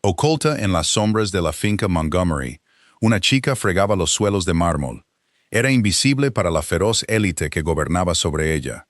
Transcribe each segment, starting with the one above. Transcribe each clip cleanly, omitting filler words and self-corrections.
Oculta en las sombras de la finca Montgomery, una chica fregaba los suelos de mármol. Era invisible para la feroz élite que gobernaba sobre ella.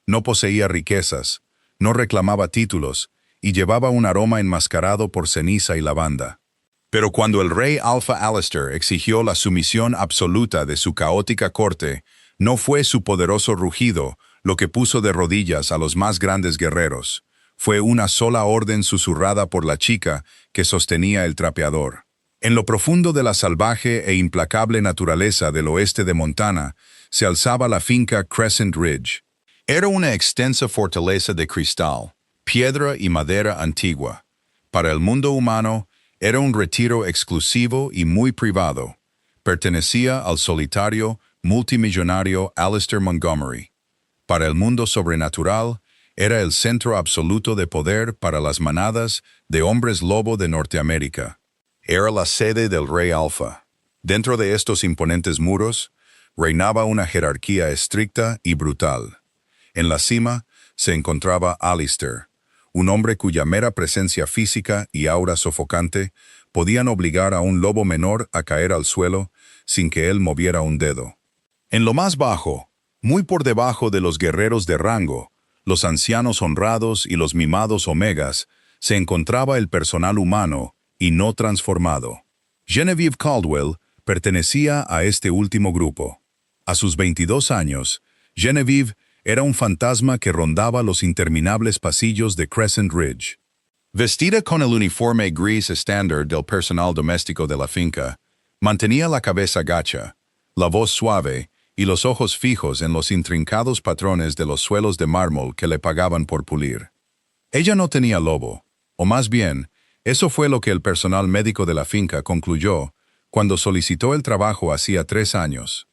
No poseía riquezas, no reclamaba títulos, y llevaba un aroma enmascarado por ceniza y lavanda. Pero cuando el rey Alpha Alistair exigió la sumisión absoluta de su caótica corte, no fue su poderoso rugido lo que puso de rodillas a los más grandes guerreros. Fue una sola orden susurrada por la chica que sostenía el trapeador. En lo profundo de la salvaje e implacable naturaleza del oeste de Montana se alzaba la finca Crescent Ridge. Era una extensa fortaleza de cristal, piedra y madera antigua. Para el mundo humano, era un retiro exclusivo y muy privado. Pertenecía al solitario, multimillonario Alistair Montgomery. Para el mundo sobrenatural, era el centro absoluto de poder para las manadas de hombres lobo de Norteamérica. Era la sede del rey Alpha. Dentro de estos imponentes muros, reinaba una jerarquía estricta y brutal. En la cima se encontraba Alistair, un hombre cuya mera presencia física y aura sofocante podían obligar a un lobo menor a caer al suelo sin que él moviera un dedo. En lo más bajo, muy por debajo de los guerreros de rango, los ancianos honrados y los mimados omegas, se encontraba el personal humano y no transformado. Genevieve Caldwell pertenecía a este último grupo. A sus 22 años, Genevieve era un fantasma que rondaba los interminables pasillos de Crescent Ridge. Vestida con el uniforme gris estándar del personal doméstico de la finca, mantenía la cabeza gacha, la voz suave y los ojos fijos en los intrincados patrones de los suelos de mármol que le pagaban por pulir. Ella no tenía lobo, o más bien, eso fue lo que el personal médico de la finca concluyó cuando solicitó el trabajo hacía 3 años.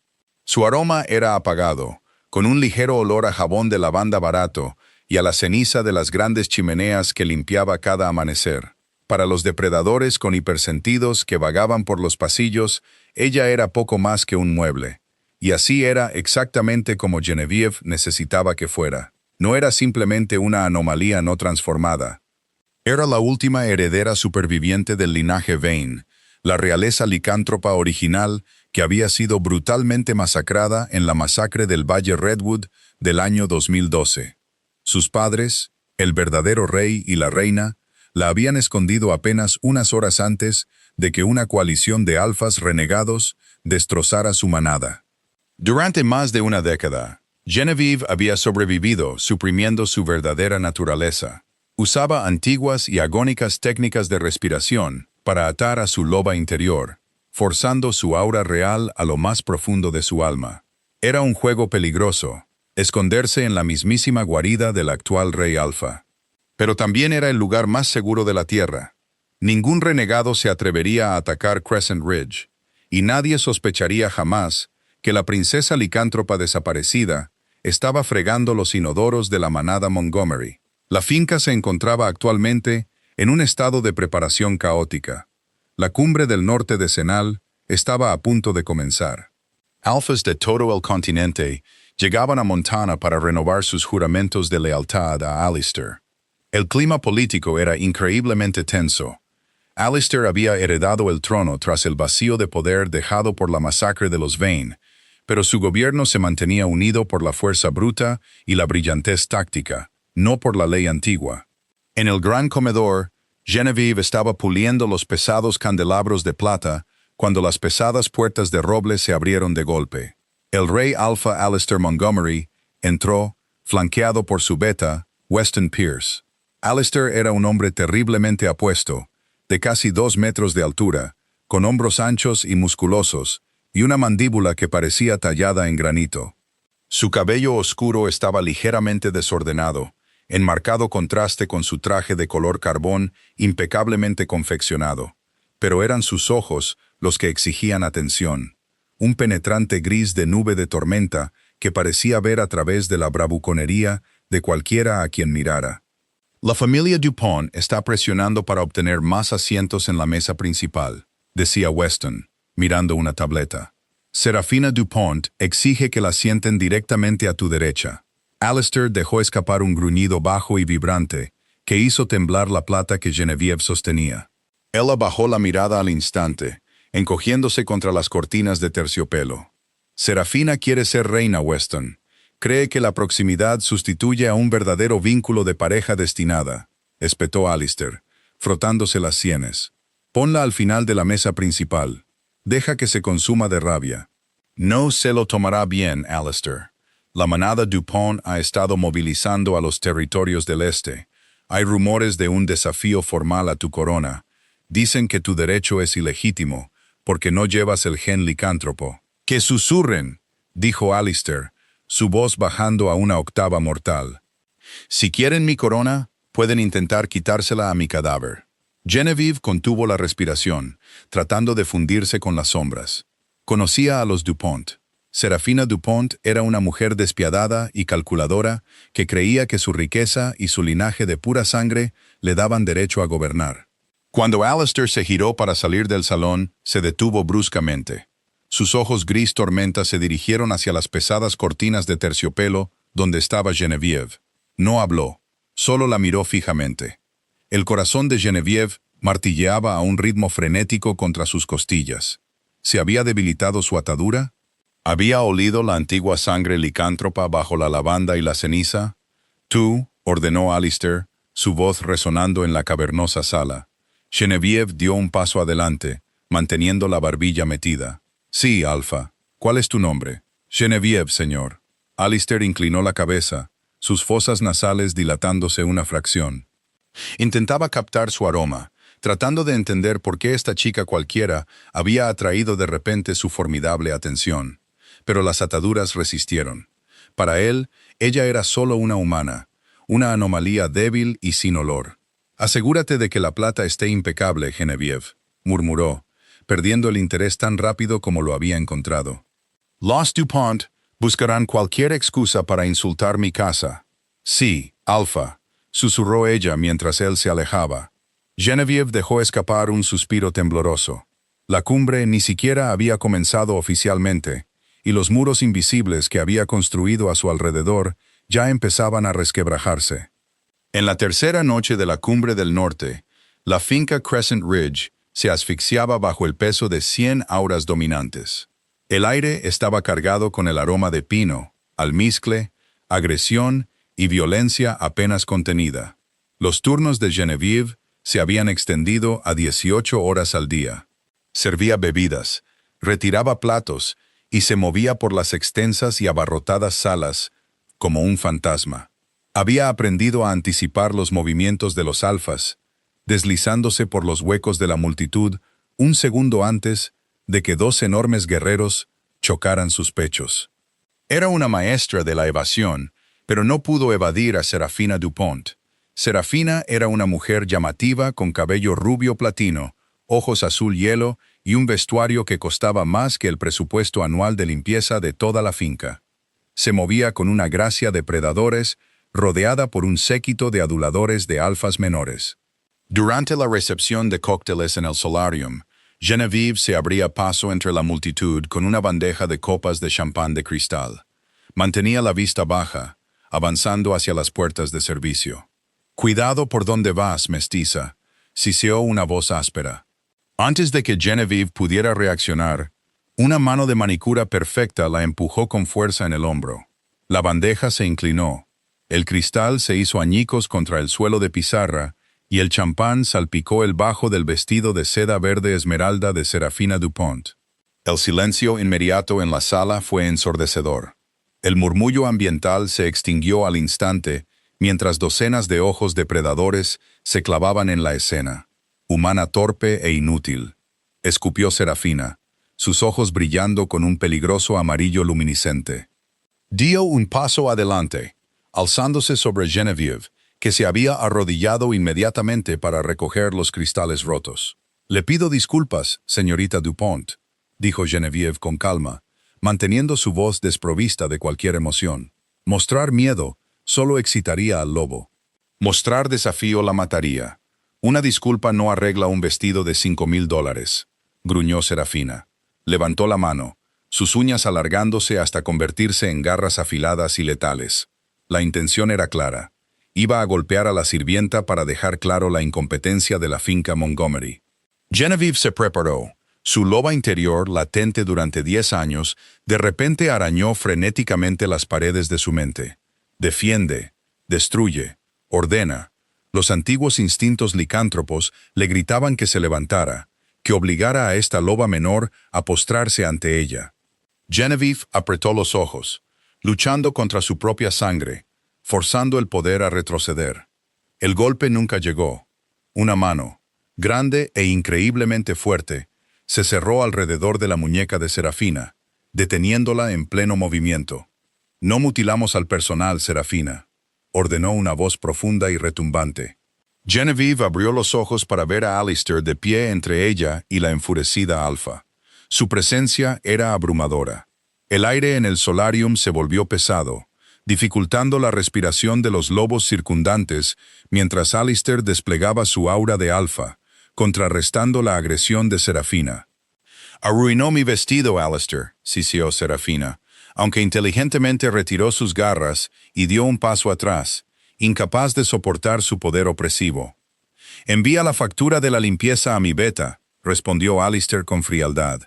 Su aroma era apagado, con un ligero olor a jabón de lavanda barato y a la ceniza de las grandes chimeneas que limpiaba cada amanecer. Para los depredadores con hipersentidos que vagaban por los pasillos, ella era poco más que un mueble. Y así era exactamente como Genevieve necesitaba que fuera. No era simplemente una anomalía no transformada. Era la última heredera superviviente del linaje Vane, la realeza licántropa original que había sido brutalmente masacrada en la masacre del Valle Redwood del año 2012. Sus padres, el verdadero rey y la reina, la habían escondido apenas unas horas antes de que una coalición de alfas renegados destrozara su manada. Durante más de una década, Genevieve había sobrevivido suprimiendo su verdadera naturaleza. Usaba antiguas y agónicas técnicas de respiración para atar a su loba interior, forzando su aura real a lo más profundo de su alma. Era un juego peligroso, esconderse en la mismísima guarida del actual rey Alpha. Pero también era el lugar más seguro de la Tierra. Ningún renegado se atrevería a atacar Crescent Ridge, y nadie sospecharía jamás que la princesa licántropa desaparecida estaba fregando los inodoros de la manada Montgomery. La finca se encontraba actualmente en un estado de preparación caótica. La cumbre del norte decenal estaba a punto de comenzar. Alfas de todo el continente llegaban a Montana para renovar sus juramentos de lealtad a Alistair. El clima político era increíblemente tenso. Alistair había heredado el trono tras el vacío de poder dejado por la masacre de los Vane, pero su gobierno se mantenía unido por la fuerza bruta y la brillantez táctica, no por la ley antigua. En el gran comedor, Genevieve estaba puliendo los pesados candelabros de plata cuando las pesadas puertas de roble se abrieron de golpe. El rey Alpha Alistair Montgomery entró, flanqueado por su beta, Weston Pierce. Alistair era un hombre terriblemente apuesto, de casi 2 metros de altura, con hombros anchos y musculosos, y una mandíbula que parecía tallada en granito. Su cabello oscuro estaba ligeramente desordenado, en marcado contraste con su traje de color carbón impecablemente confeccionado. Pero eran sus ojos los que exigían atención, un penetrante gris de nube de tormenta que parecía ver a través de la bravuconería de cualquiera a quien mirara. La familia Dupont está presionando para obtener más asientos en la mesa principal, decía Weston, mirando una tableta. Serafina Dupont exige que la sienten directamente a tu derecha. Alistair dejó escapar un gruñido bajo y vibrante que hizo temblar la plata que Genevieve sostenía. Ella bajó la mirada al instante, encogiéndose contra las cortinas de terciopelo. Serafina quiere ser reina, Weston. Cree que la proximidad sustituye a un verdadero vínculo de pareja destinada, espetó Alistair, frotándose las sienes. Ponla al final de la mesa principal. Deja que se consuma de rabia. No se lo tomará bien, Alistair. La manada Dupont ha estado movilizando a los territorios del este. Hay rumores de un desafío formal a tu corona. Dicen que tu derecho es ilegítimo, porque no llevas el gen licántropo. ¡Que susurren!, dijo Alistair, su voz bajando a una octava mortal. Si quieren mi corona, pueden intentar quitársela a mi cadáver. Genevieve contuvo la respiración, tratando de fundirse con las sombras. Conocía a los Dupont. Serafina Dupont era una mujer despiadada y calculadora que creía que su riqueza y su linaje de pura sangre le daban derecho a gobernar. Cuando Alistair se giró para salir del salón, se detuvo bruscamente. Sus ojos gris tormenta se dirigieron hacia las pesadas cortinas de terciopelo donde estaba Genevieve. No habló, solo la miró fijamente. El corazón de Genevieve martilleaba a un ritmo frenético contra sus costillas. ¿Se había debilitado su atadura? ¿Había olido la antigua sangre licántropa bajo la lavanda y la ceniza? Tú, ordenó Alistair, su voz resonando en la cavernosa sala. Genevieve dio un paso adelante, manteniendo la barbilla metida. Sí, Alfa. ¿Cuál es tu nombre? Genevieve, señor. Alistair inclinó la cabeza, sus fosas nasales dilatándose una fracción. Intentaba captar su aroma, tratando de entender por qué esta chica cualquiera había atraído de repente su formidable atención. Pero las ataduras resistieron. Para él, ella era solo una humana, una anomalía débil y sin olor. Asegúrate de que la plata esté impecable, Genevieve, murmuró, perdiendo el interés tan rápido como lo había encontrado. Los Dupont buscarán cualquier excusa para insultar mi casa. Sí, Alfa, susurró ella mientras él se alejaba. Genevieve dejó escapar un suspiro tembloroso. La cumbre ni siquiera había comenzado oficialmente, y los muros invisibles que había construido a su alrededor ya empezaban a resquebrajarse. En la tercera noche de la cumbre del norte, la finca Crescent Ridge se asfixiaba bajo el peso de 100 auras dominantes. El aire estaba cargado con el aroma de pino, almizcle, agresión y violencia apenas contenida. Los turnos de Genevieve se habían extendido a 18 horas al día. Servía bebidas, retiraba platos y se movía por las extensas y abarrotadas salas como un fantasma. Había aprendido a anticipar los movimientos de los alfas, deslizándose por los huecos de la multitud un segundo antes de que dos enormes guerreros chocaran sus pechos. Era una maestra de la evasión, pero no pudo evadir a Serafina Dupont. Serafina era una mujer llamativa con cabello rubio platino, ojos azul hielo y un vestuario que costaba más que el presupuesto anual de limpieza de toda la finca. Se movía con una gracia de predadores, rodeada por un séquito de aduladores de alfas menores. Durante la recepción de cócteles en el solarium, Genevieve se abría paso entre la multitud con una bandeja de copas de champán de cristal. Mantenía la vista baja, avanzando hacia las puertas de servicio. «Cuidado por dónde vas, mestiza», siseó una voz áspera. Antes de que Genevieve pudiera reaccionar, una mano de manicura perfecta la empujó con fuerza en el hombro. La bandeja se inclinó. El cristal se hizo añicos contra el suelo de pizarra y el champán salpicó el bajo del vestido de seda verde esmeralda de Serafina Dupont. El silencio inmediato en la sala fue ensordecedor. El murmullo ambiental se extinguió al instante mientras docenas de ojos depredadores se clavaban en la escena. Humana torpe e inútil, escupió Serafina, sus ojos brillando con un peligroso amarillo luminiscente. Dio un paso adelante, alzándose sobre Genevieve, que se había arrodillado inmediatamente para recoger los cristales rotos. «Le pido disculpas, señorita Dupont», dijo Genevieve con calma, manteniendo su voz desprovista de cualquier emoción. Mostrar miedo solo excitaría al lobo. Mostrar desafío la mataría. Una disculpa no arregla un vestido de $5,000, gruñó Serafina. Levantó la mano, sus uñas alargándose hasta convertirse en garras afiladas y letales. La intención era clara. Iba a golpear a la sirvienta para dejar claro la incompetencia de la finca Montgomery. Genevieve se preparó. Su loba interior, latente durante 10 años, de repente arañó frenéticamente las paredes de su mente. Defiende, destruye, ordena. Los antiguos instintos licántropos le gritaban que se levantara, que obligara a esta loba menor a postrarse ante ella. Genevieve apretó los ojos, luchando contra su propia sangre, forzando el poder a retroceder. El golpe nunca llegó. Una mano, grande e increíblemente fuerte, se cerró alrededor de la muñeca de Serafina, deteniéndola en pleno movimiento. «No mutilamos al personal, Serafina», ordenó una voz profunda y retumbante. Genevieve abrió los ojos para ver a Alistair de pie entre ella y la enfurecida Alpha. Su presencia era abrumadora. El aire en el solarium se volvió pesado, dificultando la respiración de los lobos circundantes mientras Alistair desplegaba su aura de Alpha, contrarrestando la agresión de Serafina. «Arruinó mi vestido, Alistair», siseó Serafina, aunque inteligentemente retiró sus garras y dio un paso atrás, incapaz de soportar su poder opresivo. «Envía la factura de la limpieza a mi beta», respondió Alistair con frialdad.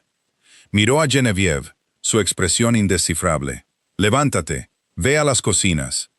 Miró a Genevieve, su expresión indescifrable. «Levántate, ve a las cocinas».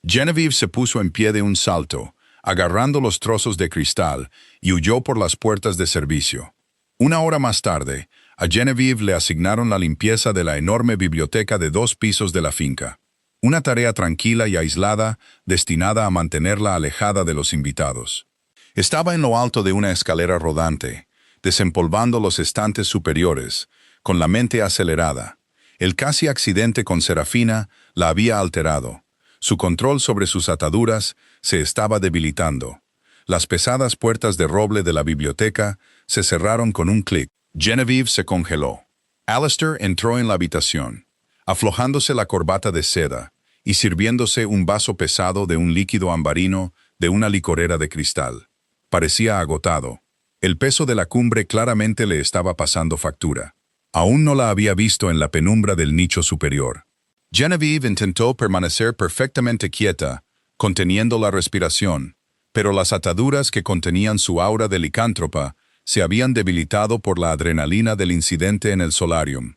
Genevieve se puso en pie de un salto, agarrando los trozos de cristal, y huyó por las puertas de servicio. Una hora más tarde, a Genevieve le asignaron la limpieza de la enorme biblioteca de 2 pisos de la finca. Una tarea tranquila y aislada, destinada a mantenerla alejada de los invitados. Estaba en lo alto de una escalera rodante, desempolvando los estantes superiores, con la mente acelerada. El casi accidente con Serafina la había alterado. Su control sobre sus ataduras se estaba debilitando. Las pesadas puertas de roble de la biblioteca se cerraron con un clic. Genevieve se congeló. Alistair entró en la habitación, aflojándose la corbata de seda y sirviéndose un vaso pesado de un líquido ambarino de una licorera de cristal. Parecía agotado. El peso de la cumbre claramente le estaba pasando factura. Aún no la había visto en la penumbra del nicho superior. Genevieve intentó permanecer perfectamente quieta, conteniendo la respiración, pero las ataduras que contenían su aura de licántropa se habían debilitado por la adrenalina del incidente en el solarium.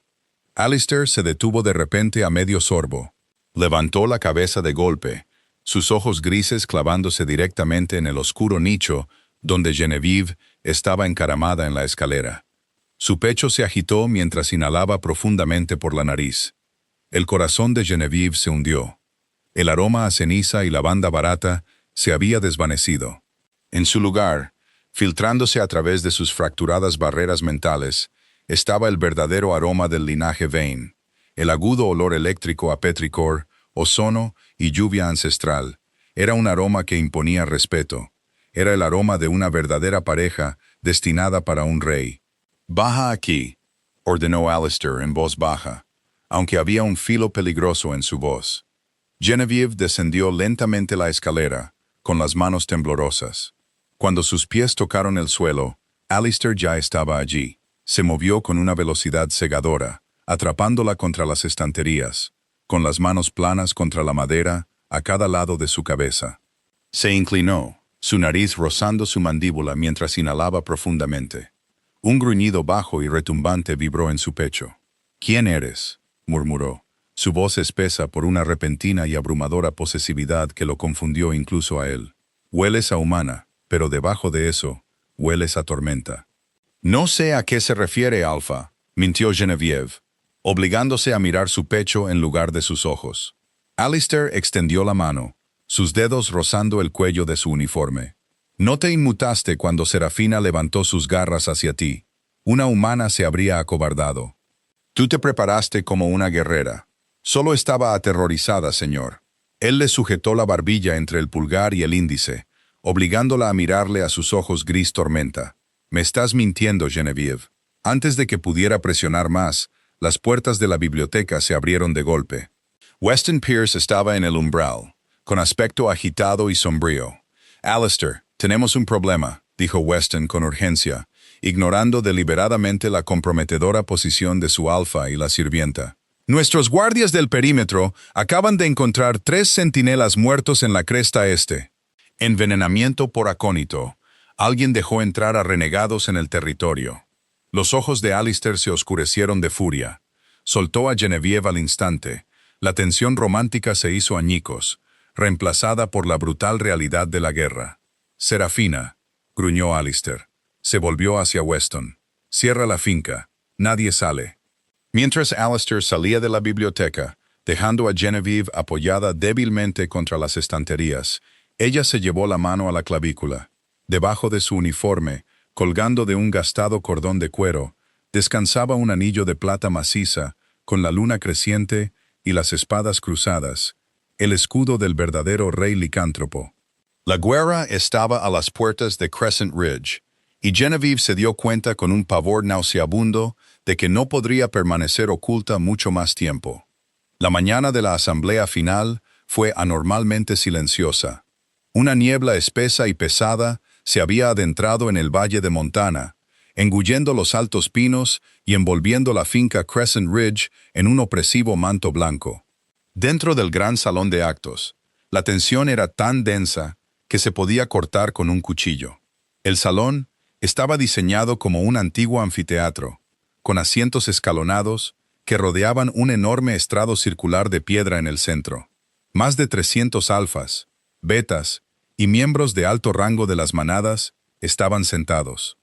Alistair se detuvo de repente a medio sorbo. Levantó la cabeza de golpe, sus ojos grises clavándose directamente en el oscuro nicho donde Genevieve estaba encaramada en la escalera. Su pecho se agitó mientras inhalaba profundamente por la nariz. El corazón de Genevieve se hundió. El aroma a ceniza y lavanda barata se había desvanecido. En su lugar, filtrándose a través de sus fracturadas barreras mentales, estaba el verdadero aroma del linaje Vane, el agudo olor eléctrico a petricor, ozono y lluvia ancestral. Era un aroma que imponía respeto. Era el aroma de una verdadera pareja destinada para un rey. «Baja aquí», ordenó Alistair en voz baja, aunque había un filo peligroso en su voz. Genevieve descendió lentamente la escalera, con las manos temblorosas. Cuando sus pies tocaron el suelo, Alistair ya estaba allí. Se movió con una velocidad cegadora, atrapándola contra las estanterías, con las manos planas contra la madera a cada lado de su cabeza. Se inclinó, su nariz rozando su mandíbula mientras inhalaba profundamente. Un gruñido bajo y retumbante vibró en su pecho. «¿Quién eres?», murmuró, su voz espesa por una repentina y abrumadora posesividad que lo confundió incluso a él. «Hueles a humana, pero debajo de eso, hueles a tormenta». «No sé a qué se refiere, Alpha», mintió Genevieve, obligándose a mirar su pecho en lugar de sus ojos. Alistair extendió la mano, sus dedos rozando el cuello de su uniforme. «No te inmutaste cuando Serafina levantó sus garras hacia ti. Una humana se habría acobardado. Tú te preparaste como una guerrera. Solo estaba aterrorizada, señor». Él le sujetó la barbilla entre el pulgar y el índice, obligándola a mirarle a sus ojos gris tormenta. «Me estás mintiendo, Genevieve». Antes de que pudiera presionar más, las puertas de la biblioteca se abrieron de golpe. Weston Pierce estaba en el umbral, con aspecto agitado y sombrío. «Alistair, tenemos un problema», dijo Weston con urgencia, ignorando deliberadamente la comprometedora posición de su alfa y la sirvienta. «Nuestros guardias del perímetro acaban de encontrar 3 centinelas muertos en la cresta este. Envenenamiento por acónito. Alguien dejó entrar a renegados en el territorio. Los ojos de Alistair se oscurecieron de furia. Soltó a Genevieve al instante. La tensión romántica se hizo añicos, reemplazada por la brutal realidad de la guerra. «Serafina», gruñó Alistair. Se volvió hacia Weston. «Cierra la finca. Nadie sale». Mientras Alistair salía de la biblioteca, dejando a Genevieve apoyada débilmente contra las estanterías, ella se llevó la mano a la clavícula. Debajo de su uniforme, colgando de un gastado cordón de cuero, descansaba un anillo de plata maciza, con la luna creciente y las espadas cruzadas, el escudo del verdadero rey licántropo. La guerra estaba a las puertas de Crescent Ridge, y Genevieve se dio cuenta con un pavor nauseabundo de que no podría permanecer oculta mucho más tiempo. La mañana de la asamblea final fue anormalmente silenciosa. Una niebla espesa y pesada se había adentrado en el valle de Montana, engullendo los altos pinos y envolviendo la finca Crescent Ridge en un opresivo manto blanco. Dentro del gran salón de actos, la tensión era tan densa que se podía cortar con un cuchillo. El salón estaba diseñado como un antiguo anfiteatro, con asientos escalonados que rodeaban un enorme estrado circular de piedra en el centro. Más de 300 alfas, betas y miembros de alto rango de las manadas estaban sentados.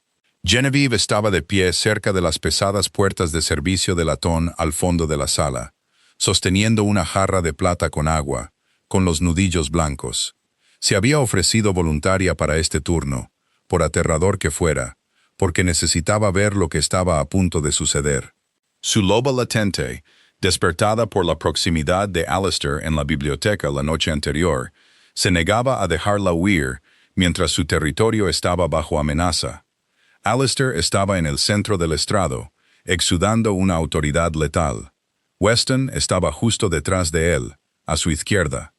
Genevieve estaba de pie cerca de las pesadas puertas de servicio de latón al fondo de la sala, sosteniendo una jarra de plata con agua, con los nudillos blancos. Se había ofrecido voluntaria para este turno, por aterrador que fuera, porque necesitaba ver lo que estaba a punto de suceder. Su loba latente, despertada por la proximidad de Alistair en la biblioteca la noche anterior, se negaba a dejarla huir mientras su territorio estaba bajo amenaza. Alistair estaba en el centro del estrado, exudando una autoridad letal. Weston estaba justo detrás de él, a su izquierda.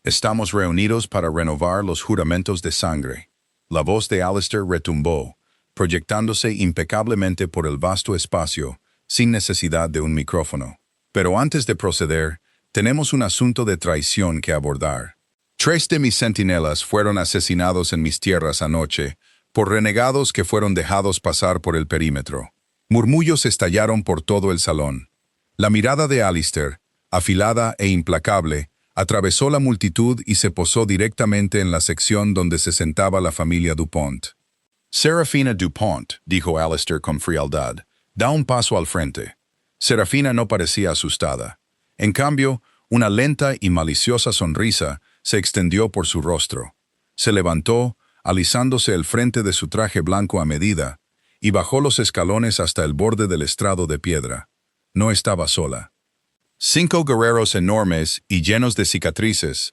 «Estamos reunidos para renovar los juramentos de sangre». La voz de Alistair retumbó, proyectándose impecablemente por el vasto espacio, sin necesidad de un micrófono. «Pero antes de proceder, tenemos un asunto de traición que abordar. 3 de mis centinelas fueron asesinados en mis tierras anoche, por renegados que fueron dejados pasar por el perímetro». Murmullos estallaron por todo el salón. La mirada de Alistair, afilada e implacable, atravesó la multitud y se posó directamente en la sección donde se sentaba la familia Dupont. «Serafina Dupont», dijo Alistair con frialdad, «da un paso al frente». Serafina no parecía asustada. En cambio, una lenta y maliciosa sonrisa se extendió por su rostro. Se levantó, alisándose el frente de su traje blanco a medida, y bajó los escalones hasta el borde del estrado de piedra. No estaba sola. 5 guerreros enormes y llenos de cicatrices,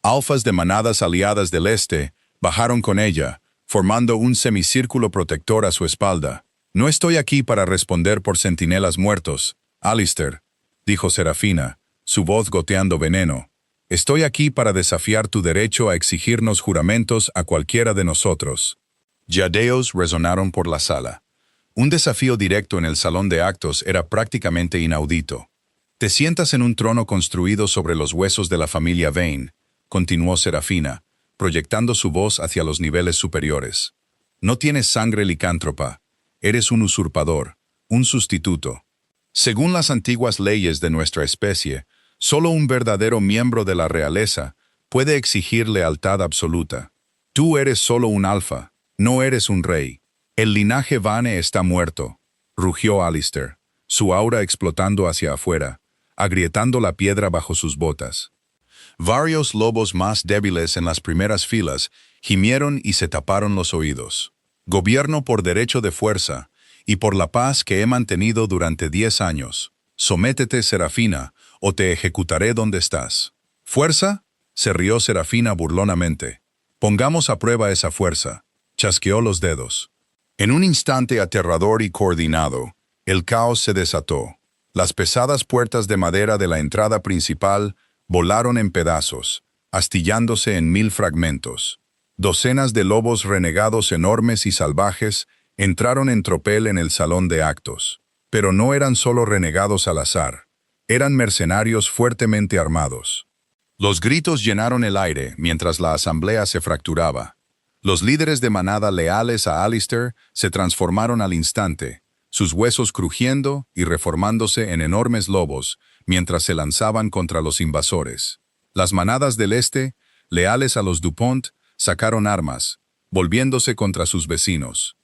alfas de manadas aliadas del este, bajaron con ella, formando un semicírculo protector a su espalda. «No estoy aquí para responder por centinelas muertos, Alistair», dijo Serafina, su voz goteando veneno. «Estoy aquí para desafiar tu derecho a exigirnos juramentos a cualquiera de nosotros». Yadeos resonaron por la sala. Un desafío directo en el salón de actos era prácticamente inaudito. «Te sientas en un trono construido sobre los huesos de la familia Vane», continuó Serafina, proyectando su voz hacia los niveles superiores. «No tienes sangre licántropa. Eres un usurpador, un sustituto. Según las antiguas leyes de nuestra especie, solo un verdadero miembro de la realeza puede exigir lealtad absoluta. Tú eres solo un alfa, no eres un rey. El linaje Vane está muerto», rugió Alistair, su aura explotando hacia afuera, agrietando la piedra bajo sus botas. Varios lobos más débiles en las primeras filas gimieron y se taparon los oídos. «Gobierno por derecho de fuerza y por la paz que he mantenido durante 10 años. Sométete, Serafina, o te ejecutaré donde estás». «¿Fuerza?», se rió Serafina burlonamente. «Pongamos a prueba esa fuerza», chasqueó los dedos. En un instante aterrador y coordinado, el caos se desató. Las pesadas puertas de madera de la entrada principal volaron en pedazos, astillándose en 1000 fragmentos. Docenas de lobos renegados enormes y salvajes entraron en tropel en el salón de actos. Pero no eran solo renegados al azar, eran mercenarios fuertemente armados. Los gritos llenaron el aire mientras la asamblea se fracturaba. Los líderes de manada leales a Alistair se transformaron al instante, sus huesos crujiendo y reformándose en enormes lobos mientras se lanzaban contra los invasores. Las manadas del este, leales a los DuPont, sacaron armas, volviéndose contra sus vecinos.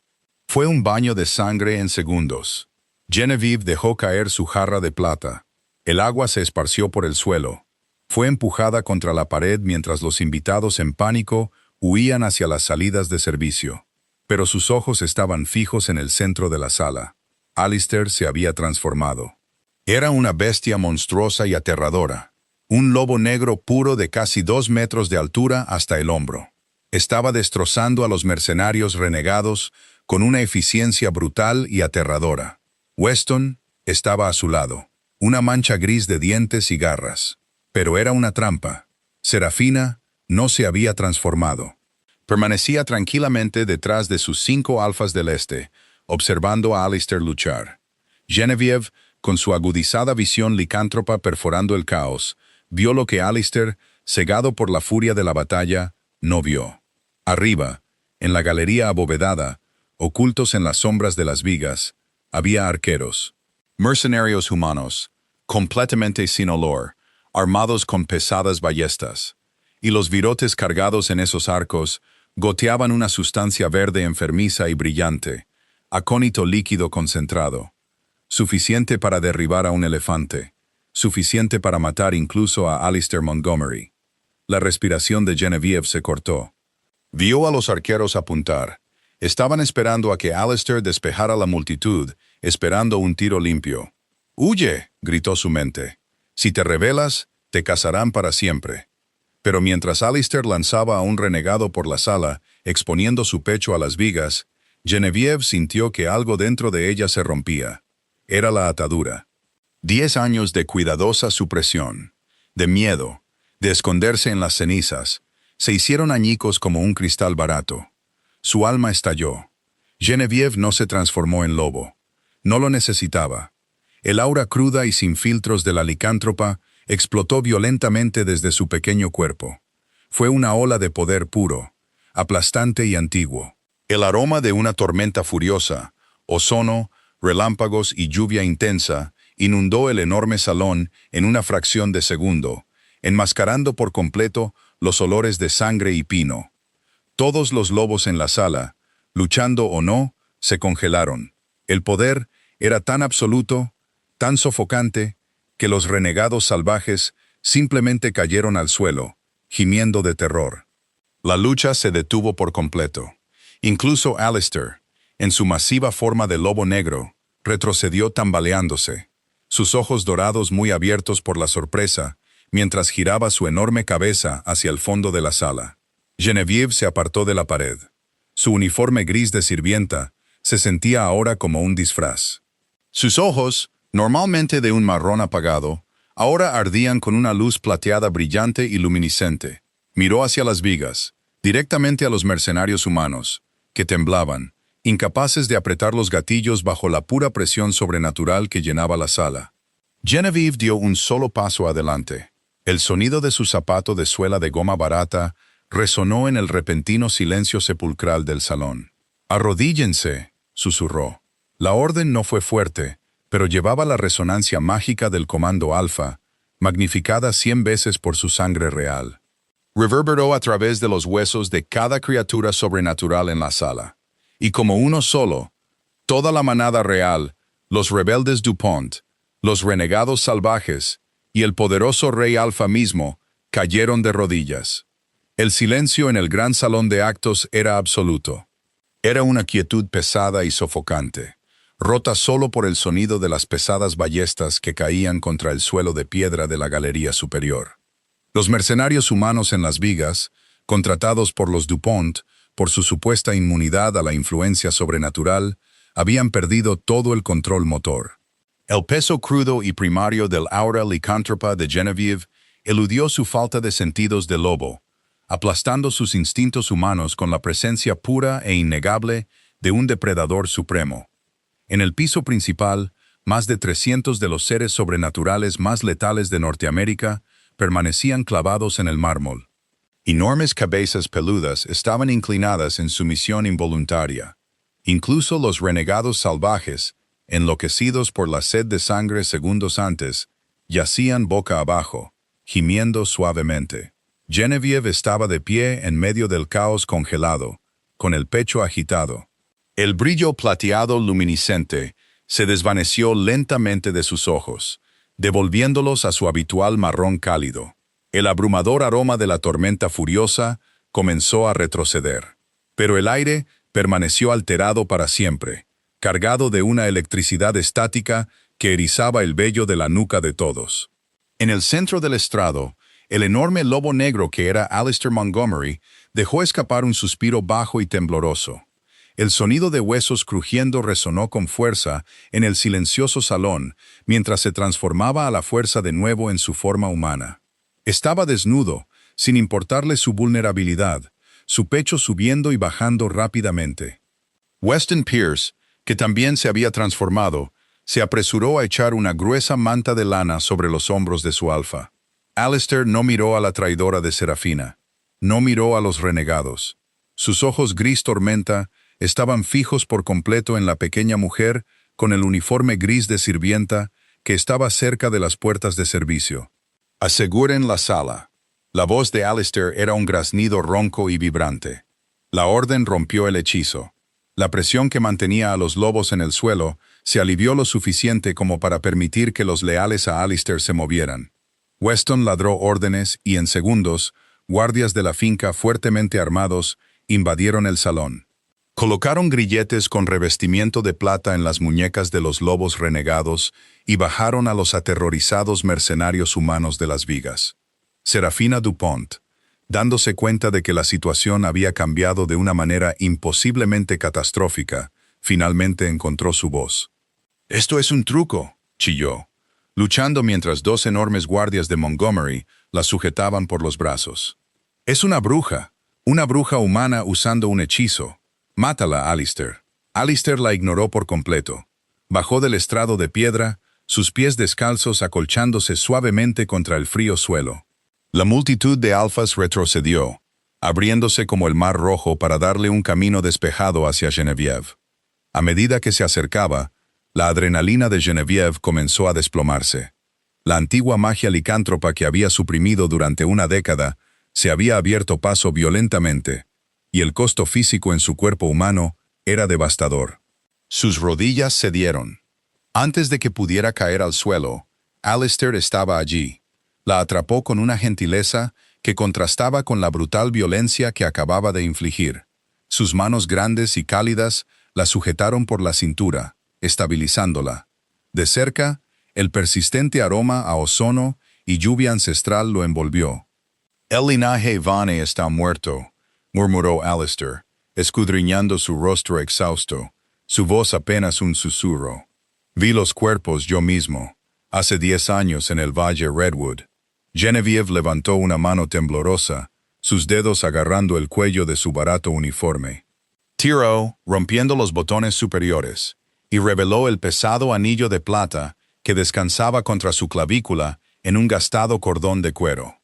Fue un baño de sangre en segundos. Genevieve dejó caer su jarra de plata. El agua se esparció por el suelo. Fue empujada contra la pared mientras los invitados en pánico huían hacia las salidas de servicio. Pero sus ojos estaban fijos en el centro de la sala. Alistair se había transformado. Era una bestia monstruosa y aterradora. Un lobo negro puro de casi 2 metros de altura hasta el hombro. Estaba destrozando a los mercenarios renegados con una eficiencia brutal y aterradora. Weston estaba a su lado, una mancha gris de dientes y garras. Pero era una trampa. Serafina no se había transformado. Permanecía tranquilamente detrás de sus 5 alfas del este, observando a Alistair luchar. Genevieve, con su agudizada visión licántropa perforando el caos, vio lo que Alistair, cegado por la furia de la batalla, no vio. Arriba, en la galería abovedada, ocultos en las sombras de las vigas, había arqueros. Mercenarios humanos, completamente sin olor, armados con pesadas ballestas. Y los virotes cargados en esos arcos goteaban una sustancia verde enfermiza y brillante, acónito líquido concentrado. Suficiente para derribar a un elefante. Suficiente para matar incluso a Alistair Montgomery. La respiración de Genevieve se cortó. Vio a los arqueros apuntar. Estaban esperando a que Alistair despejara la multitud, esperando un tiro limpio. «¡Huye!», gritó su mente. «Si te rebelas, te cazarán para siempre». Pero mientras Alistair lanzaba a un renegado por la sala, exponiendo su pecho a las vigas, Genevieve sintió que algo dentro de ella se rompía. Era la atadura. 10 años de cuidadosa supresión, de miedo, de esconderse en las cenizas, se hicieron añicos como un cristal barato. Su alma estalló. Genevieve no se transformó en lobo. No lo necesitaba. El aura cruda y sin filtros de la licántropa explotó violentamente desde su pequeño cuerpo. Fue una ola de poder puro, aplastante y antiguo. El aroma de una tormenta furiosa, ozono, relámpagos y lluvia intensa, inundó el enorme salón en una fracción de segundo, enmascarando por completo los olores de sangre y pino. Todos los lobos en la sala, luchando o no, se congelaron. El poder era tan absoluto, tan sofocante, que los renegados salvajes simplemente cayeron al suelo, gimiendo de terror. La lucha se detuvo por completo. Incluso Alistair, en su masiva forma de lobo negro, retrocedió tambaleándose, sus ojos dorados muy abiertos por la sorpresa, mientras giraba su enorme cabeza hacia el fondo de la sala. Genevieve se apartó de la pared. Su uniforme gris de sirvienta se sentía ahora como un disfraz. Sus ojos, normalmente de un marrón apagado, ahora ardían con una luz plateada brillante y luminiscente. Miró hacia las vigas, directamente a los mercenarios humanos, que temblaban, incapaces de apretar los gatillos bajo la pura presión sobrenatural que llenaba la sala. Genevieve dio un solo paso adelante. El sonido de su zapato de suela de goma barata resonó en el repentino silencio sepulcral del salón. «Arrodíllense», susurró. La orden no fue fuerte, pero llevaba la resonancia mágica del comando alfa, magnificada 100 veces por su sangre real. Reverberó a través de los huesos de cada criatura sobrenatural en la sala. Y como uno solo, toda la manada real, los rebeldes DuPont, los renegados salvajes y el poderoso rey alfa mismo cayeron de rodillas. El silencio en el gran salón de actos era absoluto. Era una quietud pesada y sofocante, rota solo por el sonido de las pesadas ballestas que caían contra el suelo de piedra de la galería superior. Los mercenarios humanos en las vigas, contratados por los DuPont por su supuesta inmunidad a la influencia sobrenatural, habían perdido todo el control motor. El peso crudo y primario del aura licántropa de Genevieve eludió su falta de sentidos de lobo, aplastando sus instintos humanos con la presencia pura e innegable de un depredador supremo. En el piso principal, más de 300 de los seres sobrenaturales más letales de Norteamérica permanecían clavados en el mármol. Enormes cabezas peludas estaban inclinadas en sumisión involuntaria. Incluso los renegados salvajes, enloquecidos por la sed de sangre segundos antes, yacían boca abajo, gimiendo suavemente. Genevieve estaba de pie en medio del caos congelado, con el pecho agitado. El brillo plateado luminiscente se desvaneció lentamente de sus ojos, devolviéndolos a su habitual marrón cálido. El abrumador aroma de la tormenta furiosa comenzó a retroceder. Pero el aire permaneció alterado para siempre, cargado de una electricidad estática que erizaba el vello de la nuca de todos. En el centro del estrado, el enorme lobo negro que era Alistair Montgomery dejó escapar un suspiro bajo y tembloroso. El sonido de huesos crujiendo resonó con fuerza en el silencioso salón mientras se transformaba a la fuerza de nuevo en su forma humana. Estaba desnudo, sin importarle su vulnerabilidad, su pecho subiendo y bajando rápidamente. Weston Pierce, que también se había transformado, se apresuró a echar una gruesa manta de lana sobre los hombros de su alfa. Alistair no miró a la traidora de Serafina, no miró a los renegados. Sus ojos gris tormenta estaban fijos por completo en la pequeña mujer con el uniforme gris de sirvienta que estaba cerca de las puertas de servicio. «Aseguren la sala». La voz de Alistair era un graznido ronco y vibrante. La orden rompió el hechizo. La presión que mantenía a los lobos en el suelo se alivió lo suficiente como para permitir que los leales a Alistair se movieran. Weston ladró órdenes y en segundos, guardias de la finca fuertemente armados invadieron el salón. Colocaron grilletes con revestimiento de plata en las muñecas de los lobos renegados y bajaron a los aterrorizados mercenarios humanos de las vigas. Serafina Dupont, dándose cuenta de que la situación había cambiado de una manera imposiblemente catastrófica, finalmente encontró su voz. «Esto es un truco», chilló, luchando mientras dos enormes guardias de Montgomery la sujetaban por los brazos. «Es una bruja humana usando un hechizo. Mátala, Alistair». Alistair la ignoró por completo. Bajó del estrado de piedra, sus pies descalzos acolchándose suavemente contra el frío suelo. La multitud de alfas retrocedió, abriéndose como el mar rojo para darle un camino despejado hacia Genevieve. A medida que se acercaba, la adrenalina de Genevieve comenzó a desplomarse. La antigua magia licántropa que había suprimido durante una década se había abierto paso violentamente, y el costo físico en su cuerpo humano era devastador. Sus rodillas cedieron. Antes de que pudiera caer al suelo, Alistair estaba allí. La atrapó con una gentileza que contrastaba con la brutal violencia que acababa de infligir. Sus manos grandes y cálidas la sujetaron por la cintura, estabilizándola. De cerca, el persistente aroma a ozono y lluvia ancestral lo envolvió. «El linaje Vane está muerto», murmuró Alistair, escudriñando su rostro exhausto, su voz apenas un susurro. «Vi los cuerpos yo mismo, hace 10 años en el Valle Redwood». Genevieve levantó una mano temblorosa, sus dedos agarrando el cuello de su barato uniforme. Tiró, rompiendo los botones superiores, y reveló el pesado anillo de plata que descansaba contra su clavícula en un gastado cordón de cuero.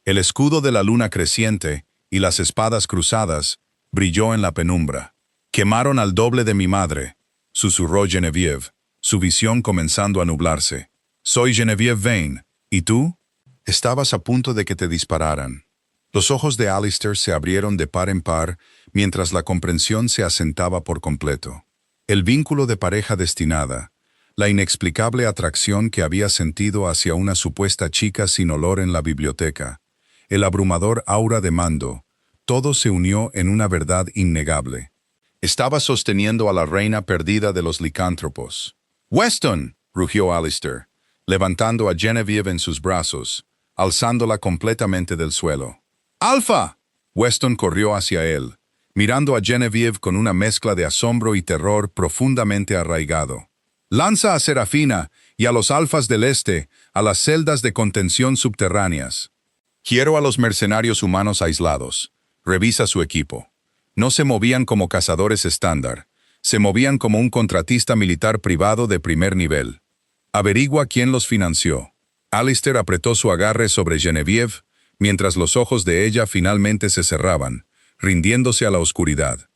El escudo de la luna creciente y las espadas cruzadas brilló en la penumbra. «Quemaron al doble de mi madre», susurró Genevieve, su visión comenzando a nublarse. «Soy Genevieve Vane. ¿Y tú?» «Estabas a punto de que te dispararan». Los ojos de Alistair se abrieron de par en par mientras la comprensión se asentaba por completo. El vínculo de pareja destinada, la inexplicable atracción que había sentido hacia una supuesta chica sin olor en la biblioteca, el abrumador aura de mando, todo se unió en una verdad innegable. Estaba sosteniendo a la reina perdida de los licántropos. «¡Weston!», rugió Alistair, levantando a Genevieve en sus brazos, alzándola completamente del suelo. «¡Alfa!». Weston corrió hacia él, mirando a Genevieve con una mezcla de asombro y terror profundamente arraigado. «Lanza a Serafina y a los alfas del este a las celdas de contención subterráneas. Quiero a los mercenarios humanos aislados. Revisa su equipo. No se movían como cazadores estándar, se movían como un contratista militar privado de primer nivel. Averigua quién los financió». Alistair apretó su agarre sobre Genevieve, mientras los ojos de ella finalmente se cerraban, rindiéndose a la oscuridad.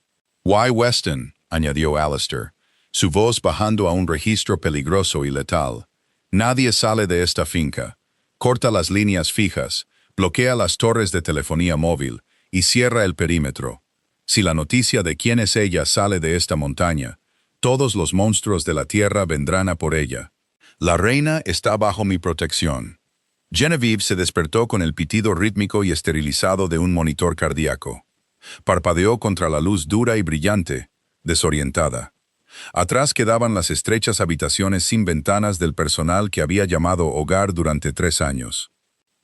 «Why Weston», añadió Alistair, su voz bajando a un registro peligroso y letal. «Nadie sale de esta finca. Corta las líneas fijas, bloquea las torres de telefonía móvil y cierra el perímetro. Si la noticia de quién es ella sale de esta montaña, todos los monstruos de la tierra vendrán a por ella. La reina está bajo mi protección». Genevieve se despertó con el pitido rítmico y esterilizado de un monitor cardíaco. Parpadeó contra la luz dura y brillante, desorientada. Atrás quedaban las estrechas habitaciones sin ventanas del personal que había llamado hogar durante 3 años.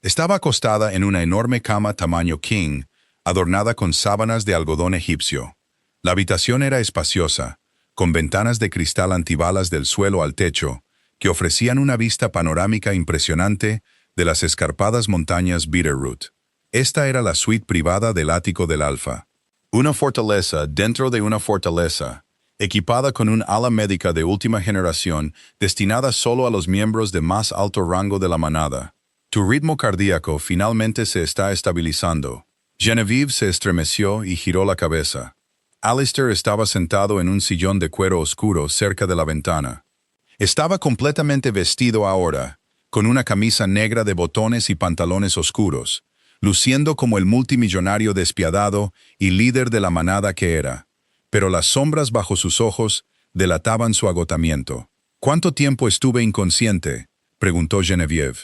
Estaba acostada en una enorme cama tamaño king, adornada con sábanas de algodón egipcio. La habitación era espaciosa, con ventanas de cristal antibalas del suelo al techo, que ofrecían una vista panorámica impresionante de las escarpadas montañas Bitterroot. Esta era la suite privada del ático del Alfa. Una fortaleza dentro de una fortaleza, equipada con un ala médica de última generación destinada solo a los miembros de más alto rango de la manada. Tu ritmo cardíaco finalmente se está estabilizando. Genevieve se estremeció y giró la cabeza. Alistair estaba sentado en un sillón de cuero oscuro cerca de la ventana. Estaba completamente vestido ahora, con una camisa negra de botones y pantalones oscuros, luciendo como el multimillonario despiadado y líder de la manada que era. Pero las sombras bajo sus ojos delataban su agotamiento. «¿Cuánto tiempo estuve inconsciente?», preguntó Genevieve.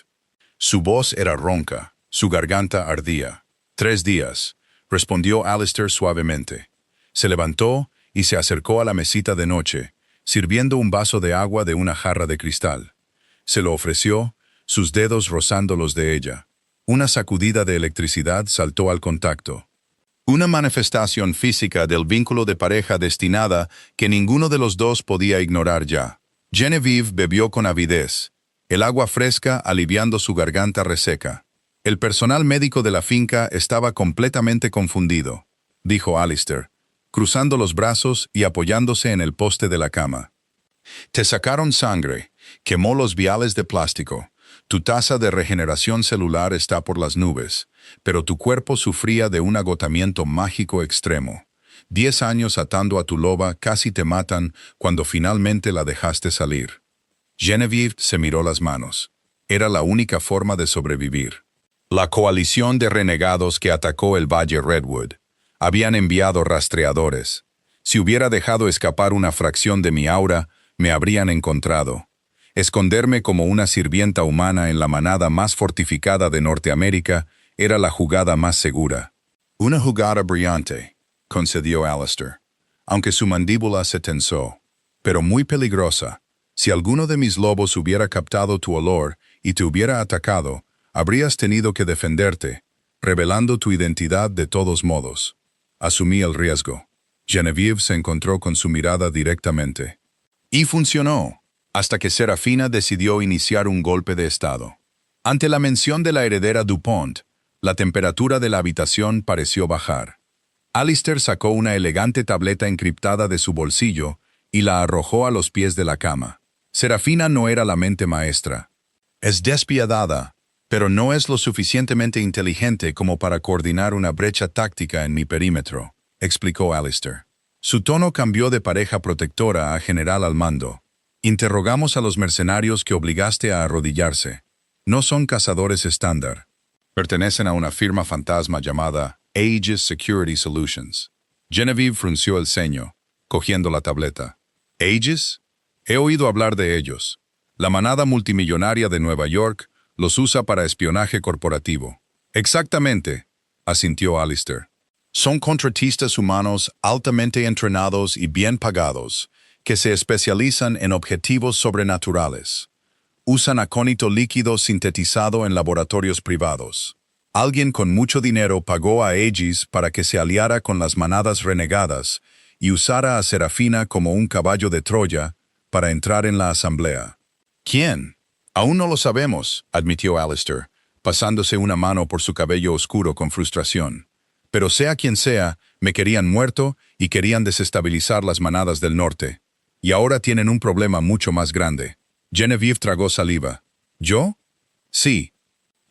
Su voz era ronca, su garganta ardía. «3 días», respondió Alistair suavemente. Se levantó y se acercó a la mesita de noche, sirviendo un vaso de agua de una jarra de cristal. Se lo ofreció, sus dedos rozando los de ella. Una sacudida de electricidad saltó al contacto. Una manifestación física del vínculo de pareja destinada que ninguno de los dos podía ignorar ya. Genevieve bebió con avidez, el agua fresca aliviando su garganta reseca. «El personal médico de la finca estaba completamente confundido», dijo Alistair, cruzando los brazos y apoyándose en el poste de la cama. «Te sacaron sangre, quemó los viales de plástico. Tu tasa de regeneración celular está por las nubes, pero tu cuerpo sufría de un agotamiento mágico extremo. 10 años atando a tu loba casi te matan cuando finalmente la dejaste salir». Genevieve se miró las manos. Era la única forma de sobrevivir. La coalición de renegados que atacó el Valle Redwood habían enviado rastreadores. Si hubiera dejado escapar una fracción de mi aura, me habrían encontrado. Esconderme como una sirvienta humana en la manada más fortificada de Norteamérica era la jugada más segura. «Una jugada brillante», concedió Alistair, aunque su mandíbula se tensó. «Pero muy peligrosa. Si alguno de mis lobos hubiera captado tu olor y te hubiera atacado, habrías tenido que defenderte, revelando tu identidad de todos modos. Asumí el riesgo». Genevieve se encontró con su mirada directamente. Y funcionó, hasta que Serafina decidió iniciar un golpe de estado. Ante la mención de la heredera DuPont, la temperatura de la habitación pareció bajar. Alistair sacó una elegante tableta encriptada de su bolsillo y la arrojó a los pies de la cama. Serafina no era la mente maestra. «Es despiadada, pero no es lo suficientemente inteligente como para coordinar una brecha táctica en mi perímetro», explicó Alistair. Su tono cambió de pareja protectora a general al mando. «Interrogamos a los mercenarios que obligaste a arrodillarse. No son cazadores estándar. Pertenecen a una firma fantasma llamada Aegis Security Solutions». Genevieve frunció el ceño, cogiendo la tableta. «¿Aegis? He oído hablar de ellos. La manada multimillonaria de Nueva York los usa para espionaje corporativo». «Exactamente», asintió Alistair. «Son contratistas humanos altamente entrenados y bien pagados, que se especializan en objetivos sobrenaturales. Usan acónito líquido sintetizado en laboratorios privados. Alguien con mucho dinero pagó a Aegis para que se aliara con las manadas renegadas y usara a Serafina como un caballo de Troya para entrar en la asamblea». «¿Quién?» «Aún no lo sabemos», admitió Alistair, pasándose una mano por su cabello oscuro con frustración. «Pero sea quien sea, me querían muerto y querían desestabilizar las manadas del norte. Y ahora tienen un problema mucho más grande». Genevieve tragó saliva. «¿Yo?» «Sí.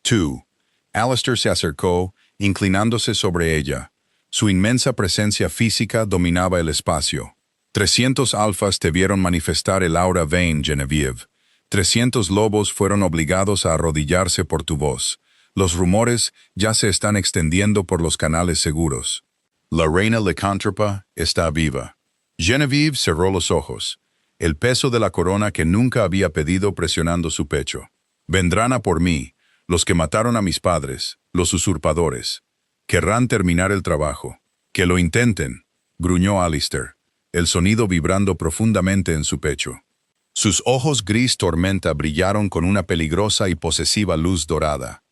Tú. Alistair se acercó, inclinándose sobre ella. Su inmensa presencia física dominaba el espacio. 300 alfas te vieron manifestar el aura Vayne, Genevieve. 300 lobos fueron obligados a arrodillarse por tu voz. Los rumores ya se están extendiendo por los canales seguros. La reina licántropa está viva. Genevieve cerró los ojos. El peso de la corona que nunca había pedido presionando su pecho. Vendrán a por mí, los que mataron a mis padres, los usurpadores. Querrán terminar el trabajo. Que lo intenten, gruñó Alistair, el sonido vibrando profundamente en su pecho. Sus ojos gris tormenta brillaron con una peligrosa y posesiva luz dorada.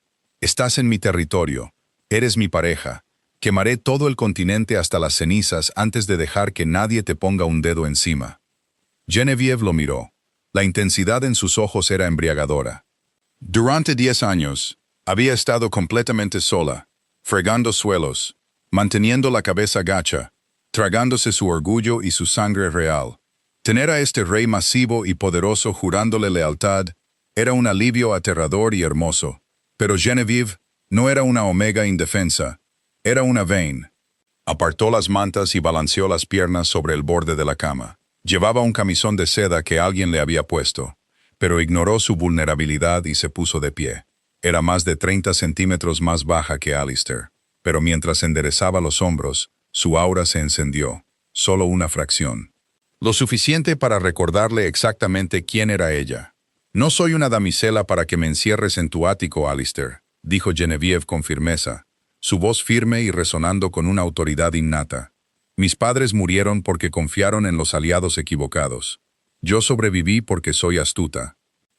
Estás en mi territorio, eres mi pareja. Quemaré todo el continente hasta las cenizas antes de dejar que nadie te ponga un dedo encima. Genevieve lo miró. La intensidad en sus ojos era embriagadora. Durante 10 años, había estado completamente sola, fregando suelos, manteniendo la cabeza gacha, tragándose su orgullo y su sangre real. Tener a este rey masivo y poderoso jurándole lealtad era un alivio aterrador y hermoso. Pero Genevieve no era una Omega indefensa, era una Vayne. Apartó las mantas y balanceó las piernas sobre el borde de la cama. Llevaba un camisón de seda que alguien le había puesto, pero ignoró su vulnerabilidad y se puso de pie. Era más de 30 centímetros más baja que Alistair, pero mientras enderezaba los hombros, su aura se encendió, solo una fracción. Lo suficiente para recordarle exactamente quién era ella. «No soy una damisela para que me encierres en tu ático, Alistair», dijo Genevieve con firmeza, su voz firme y resonando con una autoridad innata. «Mis padres murieron porque confiaron en los aliados equivocados. Yo sobreviví porque soy astuta.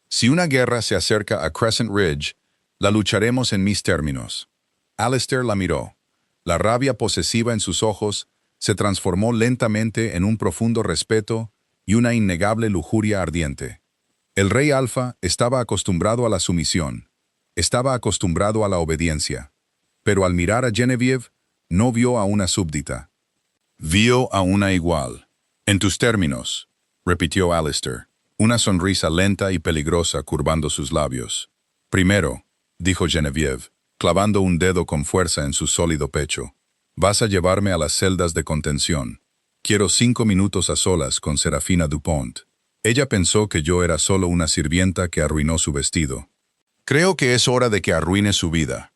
Si una guerra se acerca a Crescent Ridge, la lucharemos en mis términos». Alistair la miró. La rabia posesiva en sus ojos se transformó lentamente en un profundo respeto y una innegable lujuria ardiente. El rey Alfa estaba acostumbrado a la sumisión, estaba acostumbrado a la obediencia, pero al mirar a Genevieve, no vio a una súbdita. Vio a una igual. «En tus términos», repitió Alistair, una sonrisa lenta y peligrosa curvando sus labios. «Primero», dijo Genevieve, clavando un dedo con fuerza en su sólido pecho, «vas a llevarme a las celdas de contención. Quiero 5 minutos a solas con Serafina Dupont». Ella pensó que yo era solo una sirvienta que arruinó su vestido. «Creo que es hora de que arruine su vida».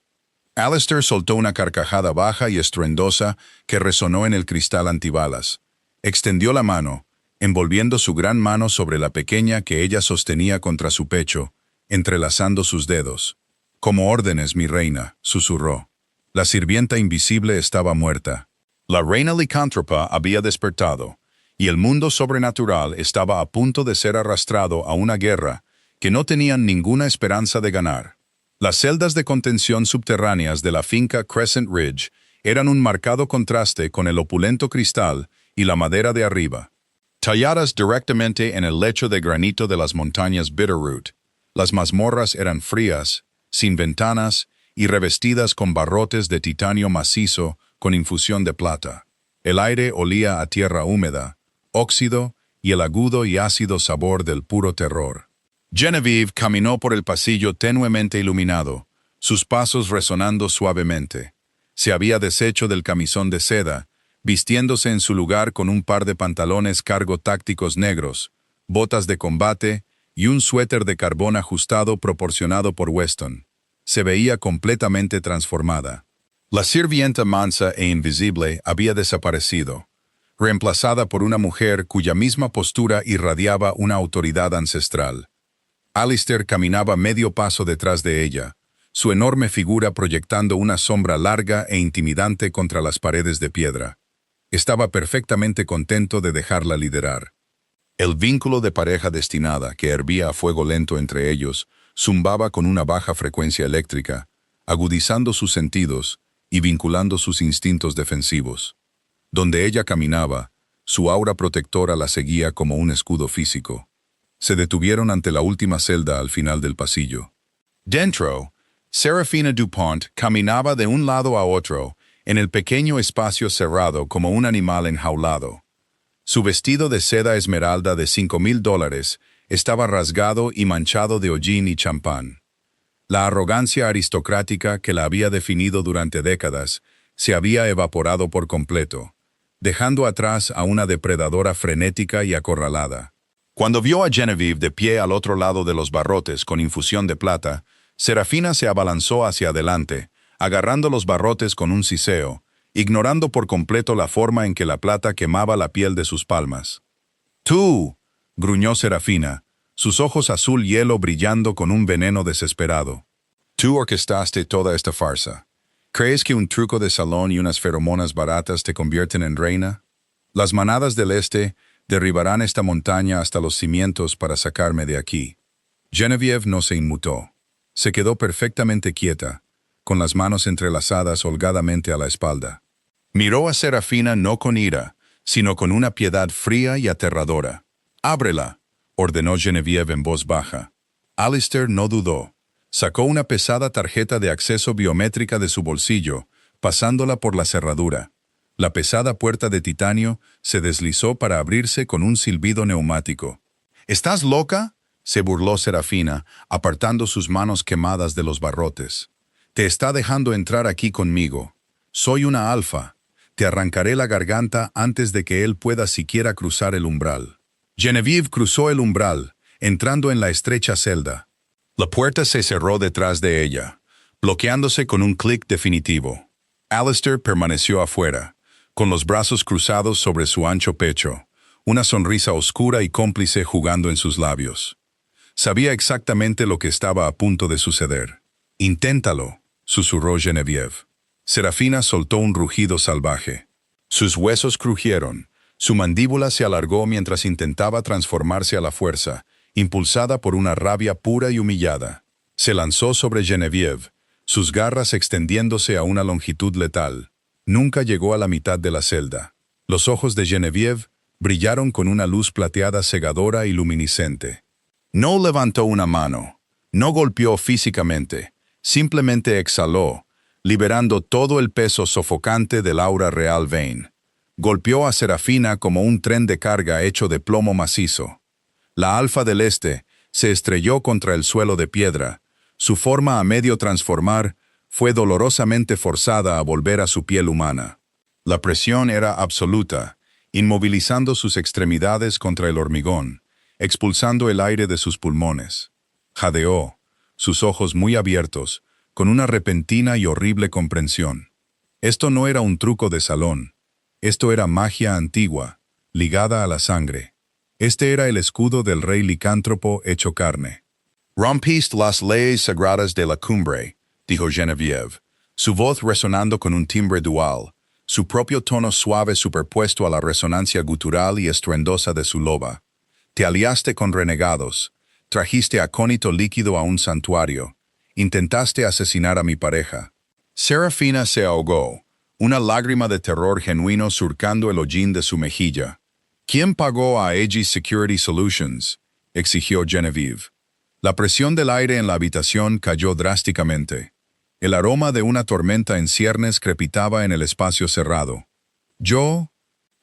Alistair soltó una carcajada baja y estruendosa que resonó en el cristal antibalas. Extendió la mano, envolviendo su gran mano sobre la pequeña que ella sostenía contra su pecho, entrelazando sus dedos. «Como órdenes, mi reina», susurró. La sirvienta invisible estaba muerta. La reina licántropa había despertado, y el mundo sobrenatural estaba a punto de ser arrastrado a una guerra que no tenían ninguna esperanza de ganar. Las celdas de contención subterráneas de la finca Crescent Ridge eran un marcado contraste con el opulento cristal y la madera de arriba. Talladas directamente en el lecho de granito de las montañas Bitterroot, las mazmorras eran frías, sin ventanas y revestidas con barrotes de titanio macizo con infusión de plata. El aire olía a tierra húmeda, óxido y el agudo y ácido sabor del puro terror. Genevieve caminó por el pasillo tenuemente iluminado, sus pasos resonando suavemente. Se había deshecho del camisón de seda, vistiéndose en su lugar con un par de pantalones cargo tácticos negros, botas de combate y un suéter de carbón ajustado proporcionado por Weston. Se veía completamente transformada. La sirvienta mansa e invisible había desaparecido, reemplazada por una mujer cuya misma postura irradiaba una autoridad ancestral. Alistair caminaba medio paso detrás de ella, su enorme figura proyectando una sombra larga e intimidante contra las paredes de piedra. Estaba perfectamente contento de dejarla liderar. El vínculo de pareja destinada que hervía a fuego lento entre ellos zumbaba con una baja frecuencia eléctrica, agudizando sus sentidos y vinculando sus instintos defensivos. Donde ella caminaba, su aura protectora la seguía como un escudo físico. Se detuvieron ante la última celda al final del pasillo. Dentro, Serafina Dupont caminaba de un lado a otro en el pequeño espacio cerrado como un animal enjaulado. Su vestido de seda esmeralda de $5,000 estaba rasgado y manchado de hollín y champán. La arrogancia aristocrática que la había definido durante décadas se había evaporado por completo, dejando atrás a una depredadora frenética y acorralada. Cuando vio a Genevieve de pie al otro lado de los barrotes con infusión de plata, Serafina se abalanzó hacia adelante, agarrando los barrotes con un siseo, ignorando por completo la forma en que la plata quemaba la piel de sus palmas. «¡Tú!», gruñó Serafina, sus ojos azul hielo brillando con un veneno desesperado. «Tú orquestaste toda esta farsa. ¿Crees que un truco de salón y unas feromonas baratas te convierten en reina? Las manadas del este derribarán esta montaña hasta los cimientos para sacarme de aquí». Genevieve no se inmutó. Se quedó perfectamente quieta, con las manos entrelazadas holgadamente a la espalda. Miró a Serafina no con ira, sino con una piedad fría y aterradora. «Ábrela», ordenó Genevieve en voz baja. Alistair no dudó. Sacó una pesada tarjeta de acceso biométrica de su bolsillo, pasándola por la cerradura. La pesada puerta de titanio se deslizó para abrirse con un silbido neumático. «¿Estás loca?», se burló Serafina, apartando sus manos quemadas de los barrotes. «Te está dejando entrar aquí conmigo. Soy una alfa. Te arrancaré la garganta antes de que él pueda siquiera cruzar el umbral». Genevieve cruzó el umbral, entrando en la estrecha celda. La puerta se cerró detrás de ella, bloqueándose con un clic definitivo. Alistair permaneció afuera, con los brazos cruzados sobre su ancho pecho, una sonrisa oscura y cómplice jugando en sus labios. Sabía exactamente lo que estaba a punto de suceder. «Inténtalo», susurró Genevieve. Serafina soltó un rugido salvaje. Sus huesos crujieron, su mandíbula se alargó mientras intentaba transformarse a la fuerza, impulsada por una rabia pura y humillada. Se lanzó sobre Genevieve, sus garras extendiéndose a una longitud letal. Nunca llegó a la mitad de la celda. Los ojos de Genevieve brillaron con una luz plateada cegadora y luminiscente. No levantó una mano, no golpeó físicamente, simplemente exhaló, liberando todo el peso sofocante del aura real Vane. Golpeó a Serafina como un tren de carga hecho de plomo macizo. La alfa del este se estrelló contra el suelo de piedra. Su forma a medio transformar fue dolorosamente forzada a volver a su piel humana. La presión era absoluta, inmovilizando sus extremidades contra el hormigón, expulsando el aire de sus pulmones. Jadeó, sus ojos muy abiertos, con una repentina y horrible comprensión. Esto no era un truco de salón. Esto era magia antigua, ligada a la sangre. Este era el escudo del rey licántropo hecho carne. «Rompiste las leyes sagradas de la cumbre», dijo Genevieve, su voz resonando con un timbre dual, su propio tono suave superpuesto a la resonancia gutural y estruendosa de su loba. «Te aliaste con renegados, trajiste acónito líquido a un santuario, intentaste asesinar a mi pareja». Serafina se ahogó, una lágrima de terror genuino surcando el hollín de su mejilla. «¿Quién pagó a Aegis Security Solutions?», exigió Genevieve. La presión del aire en la habitación cayó drásticamente. El aroma de una tormenta en ciernes crepitaba en el espacio cerrado. «Yo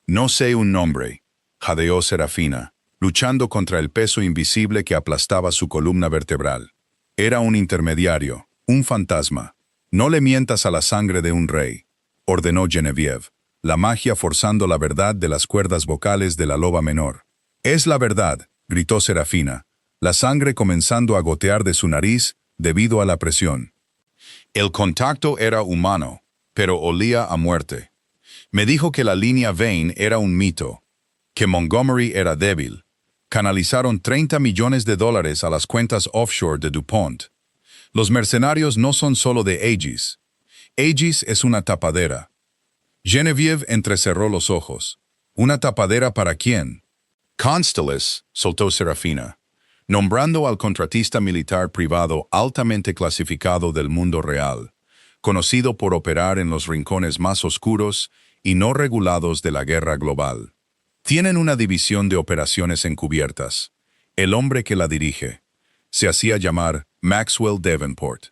no sé un nombre», jadeó Serafina, luchando contra el peso invisible que aplastaba su columna vertebral. «Era un intermediario, un fantasma. No le mientas a la sangre de un rey», ordenó Genevieve, la magia forzando la verdad de las cuerdas vocales de la loba menor. «Es la verdad», gritó Serafina, la sangre comenzando a gotear de su nariz debido a la presión. «El contacto era humano, pero olía a muerte. Me dijo que la línea Vane era un mito, que Montgomery era débil. Canalizaron $30 millones a las cuentas offshore de DuPont. Los mercenarios no son solo de Aegis. Aegis es una tapadera». Genevieve entrecerró los ojos. ¿Una tapadera para quién? «Constellus», soltó Serafina, nombrando al contratista militar privado altamente clasificado del mundo real, conocido por operar en los rincones más oscuros y no regulados de la guerra global. Tienen una división de operaciones encubiertas. El hombre que la dirige se hacía llamar Maxwell Davenport.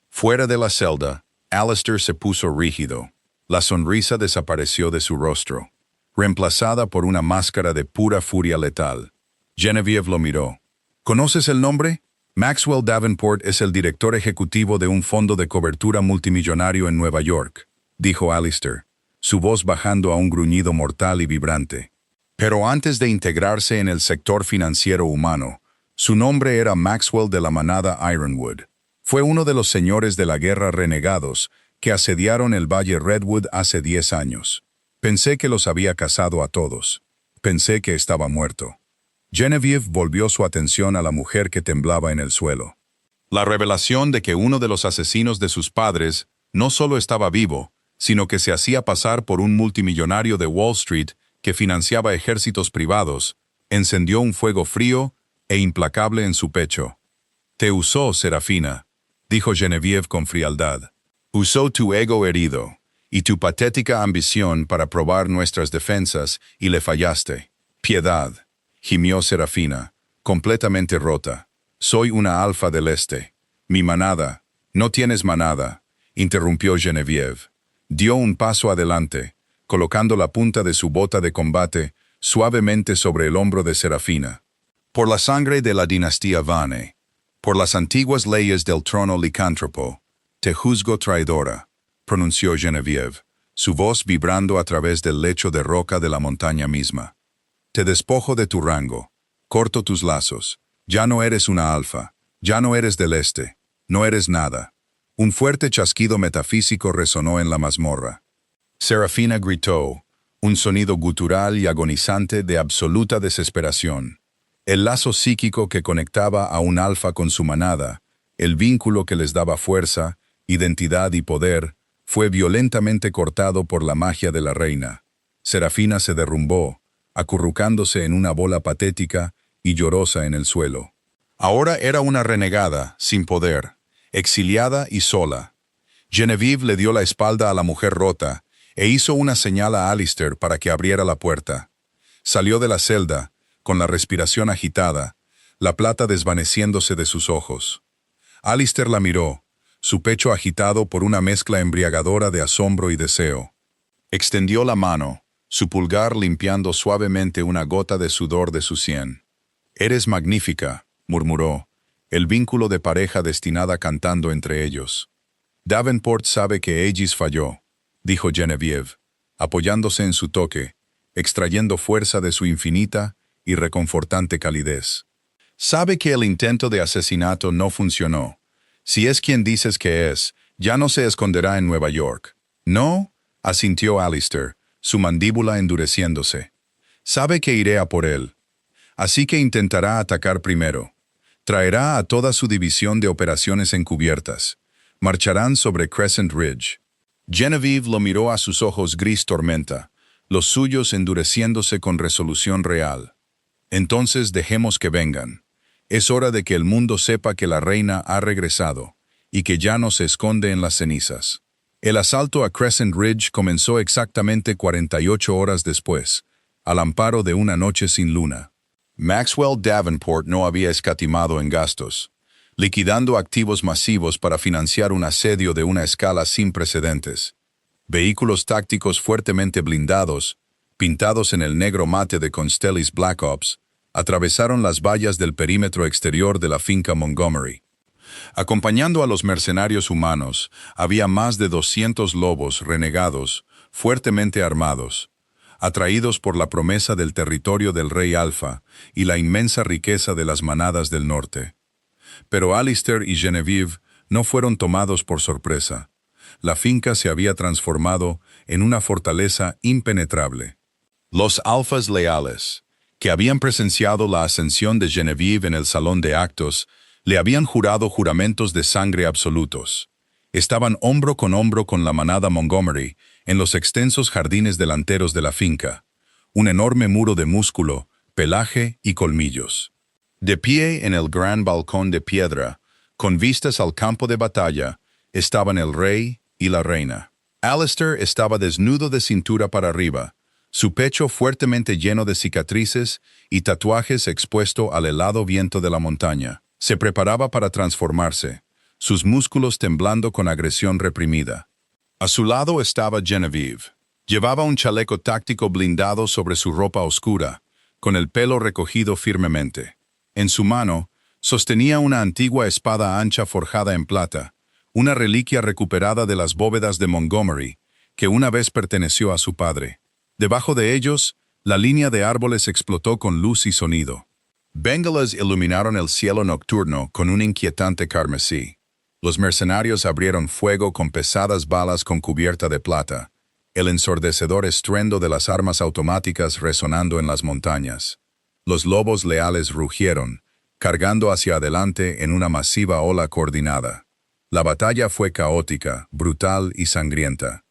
Fuera de la celda, Alistair se puso rígido. La sonrisa desapareció de su rostro, reemplazada por una máscara de pura furia letal. Genevieve lo miró. «¿Conoces el nombre?», Maxwell Davenport es el director ejecutivo de un fondo de cobertura multimillonario en Nueva York, dijo Alistair, su voz bajando a un gruñido mortal y vibrante. Pero antes de integrarse en el sector financiero humano, su nombre era Maxwell de la manada Ironwood. Fue uno de los señores de la guerra renegados que asediaron el Valle Redwood hace 10 años. Pensé que los había cazado a todos. Pensé que estaba muerto. Genevieve volvió su atención a la mujer que temblaba en el suelo. La revelación de que uno de los asesinos de sus padres no solo estaba vivo, sino que se hacía pasar por un multimillonario de Wall Street que financiaba ejércitos privados, encendió un fuego frío e implacable en su pecho. «Te usó, Serafina», dijo Genevieve con frialdad. «Usó tu ego herido y tu patética ambición para probar nuestras defensas y le fallaste. Piedad», gimió Serafina, completamente rota. «Soy una alfa del este. Mi manada». «No tienes manada», interrumpió Genevieve. Dio un paso adelante, colocando la punta de su bota de combate suavemente sobre el hombro de Serafina. «Por la sangre de la dinastía Vane, por las antiguas leyes del trono licántropo, te juzgo traidora», pronunció Genevieve, su voz vibrando a través del lecho de roca de la montaña misma. «Te despojo de tu rango, corto tus lazos, ya no eres una alfa, ya no eres del este, no eres nada». Un fuerte chasquido metafísico resonó en la mazmorra. Serafina gritó, un sonido gutural y agonizante de absoluta desesperación. El lazo psíquico que conectaba a un alfa con su manada, el vínculo que les daba fuerza, identidad y poder, fue violentamente cortado por la magia de la reina. Serafina se derrumbó, acurrucándose en una bola patética y llorosa en el suelo. Ahora era una renegada, sin poder, exiliada y sola. Genevieve le dio la espalda a la mujer rota e hizo una señal a Alistair para que abriera la puerta. Salió de la celda, con la respiración agitada, la plata desvaneciéndose de sus ojos. Alistair la miró, su pecho agitado por una mezcla embriagadora de asombro y deseo. Extendió la mano, su pulgar limpiando suavemente una gota de sudor de su sien. «Eres magnífica», murmuró, el vínculo de pareja destinada cantando entre ellos. «Davenport sabe que Aegis falló», dijo Genevieve, apoyándose en su toque, extrayendo fuerza de su infinita y reconfortante calidez. «Sabe que el intento de asesinato no funcionó. Si es quien dices que es, ya no se esconderá en Nueva York». «No», asintió Alistair, su mandíbula endureciéndose. «Sabe que iré a por él. Así que intentará atacar primero. Traerá a toda su división de operaciones encubiertas. Marcharán sobre Crescent Ridge». Genevieve lo miró a sus ojos gris tormenta, los suyos endureciéndose con resolución real. «Entonces dejemos que vengan. Es hora de que el mundo sepa que la reina ha regresado y que ya no se esconde en las cenizas». El asalto a Crescent Ridge comenzó exactamente 48 horas después, al amparo de una noche sin luna. Maxwell Davenport no había escatimado en gastos, liquidando activos masivos para financiar un asedio de una escala sin precedentes. Vehículos tácticos fuertemente blindados, pintados en el negro mate de Constelli's Black Ops, atravesaron las vallas del perímetro exterior de la finca Montgomery. Acompañando a los mercenarios humanos, había más de 200 lobos renegados, fuertemente armados, atraídos por la promesa del territorio del rey Alfa y la inmensa riqueza de las manadas del norte. Pero Alistair y Genevieve no fueron tomados por sorpresa. La finca se había transformado en una fortaleza impenetrable. Los alfas leales, que habían presenciado la ascensión de Genevieve en el salón de actos, le habían jurado juramentos de sangre absolutos. Estaban hombro con la manada Montgomery en los extensos jardines delanteros de la finca, un enorme muro de músculo, pelaje y colmillos. De pie en el gran balcón de piedra, con vistas al campo de batalla, estaban el rey y la reina. Alistair estaba desnudo de cintura para arriba, su pecho fuertemente lleno de cicatrices y tatuajes expuesto al helado viento de la montaña. Se preparaba para transformarse, sus músculos temblando con agresión reprimida. A su lado estaba Genevieve. Llevaba un chaleco táctico blindado sobre su ropa oscura, con el pelo recogido firmemente. En su mano, Sostenía una antigua espada ancha forjada en plata, una reliquia recuperada de las bóvedas de Montgomery, que una vez perteneció a su padre. Debajo de ellos, la línea de árboles explotó con luz y sonido. Bengalas iluminaron el cielo nocturno con un inquietante carmesí. Los mercenarios abrieron fuego con pesadas balas con cubierta de plata, el ensordecedor estruendo de las armas automáticas resonando en las montañas. Los lobos leales rugieron, cargando hacia adelante en una masiva ola coordinada. La batalla fue caótica, brutal y sangrienta.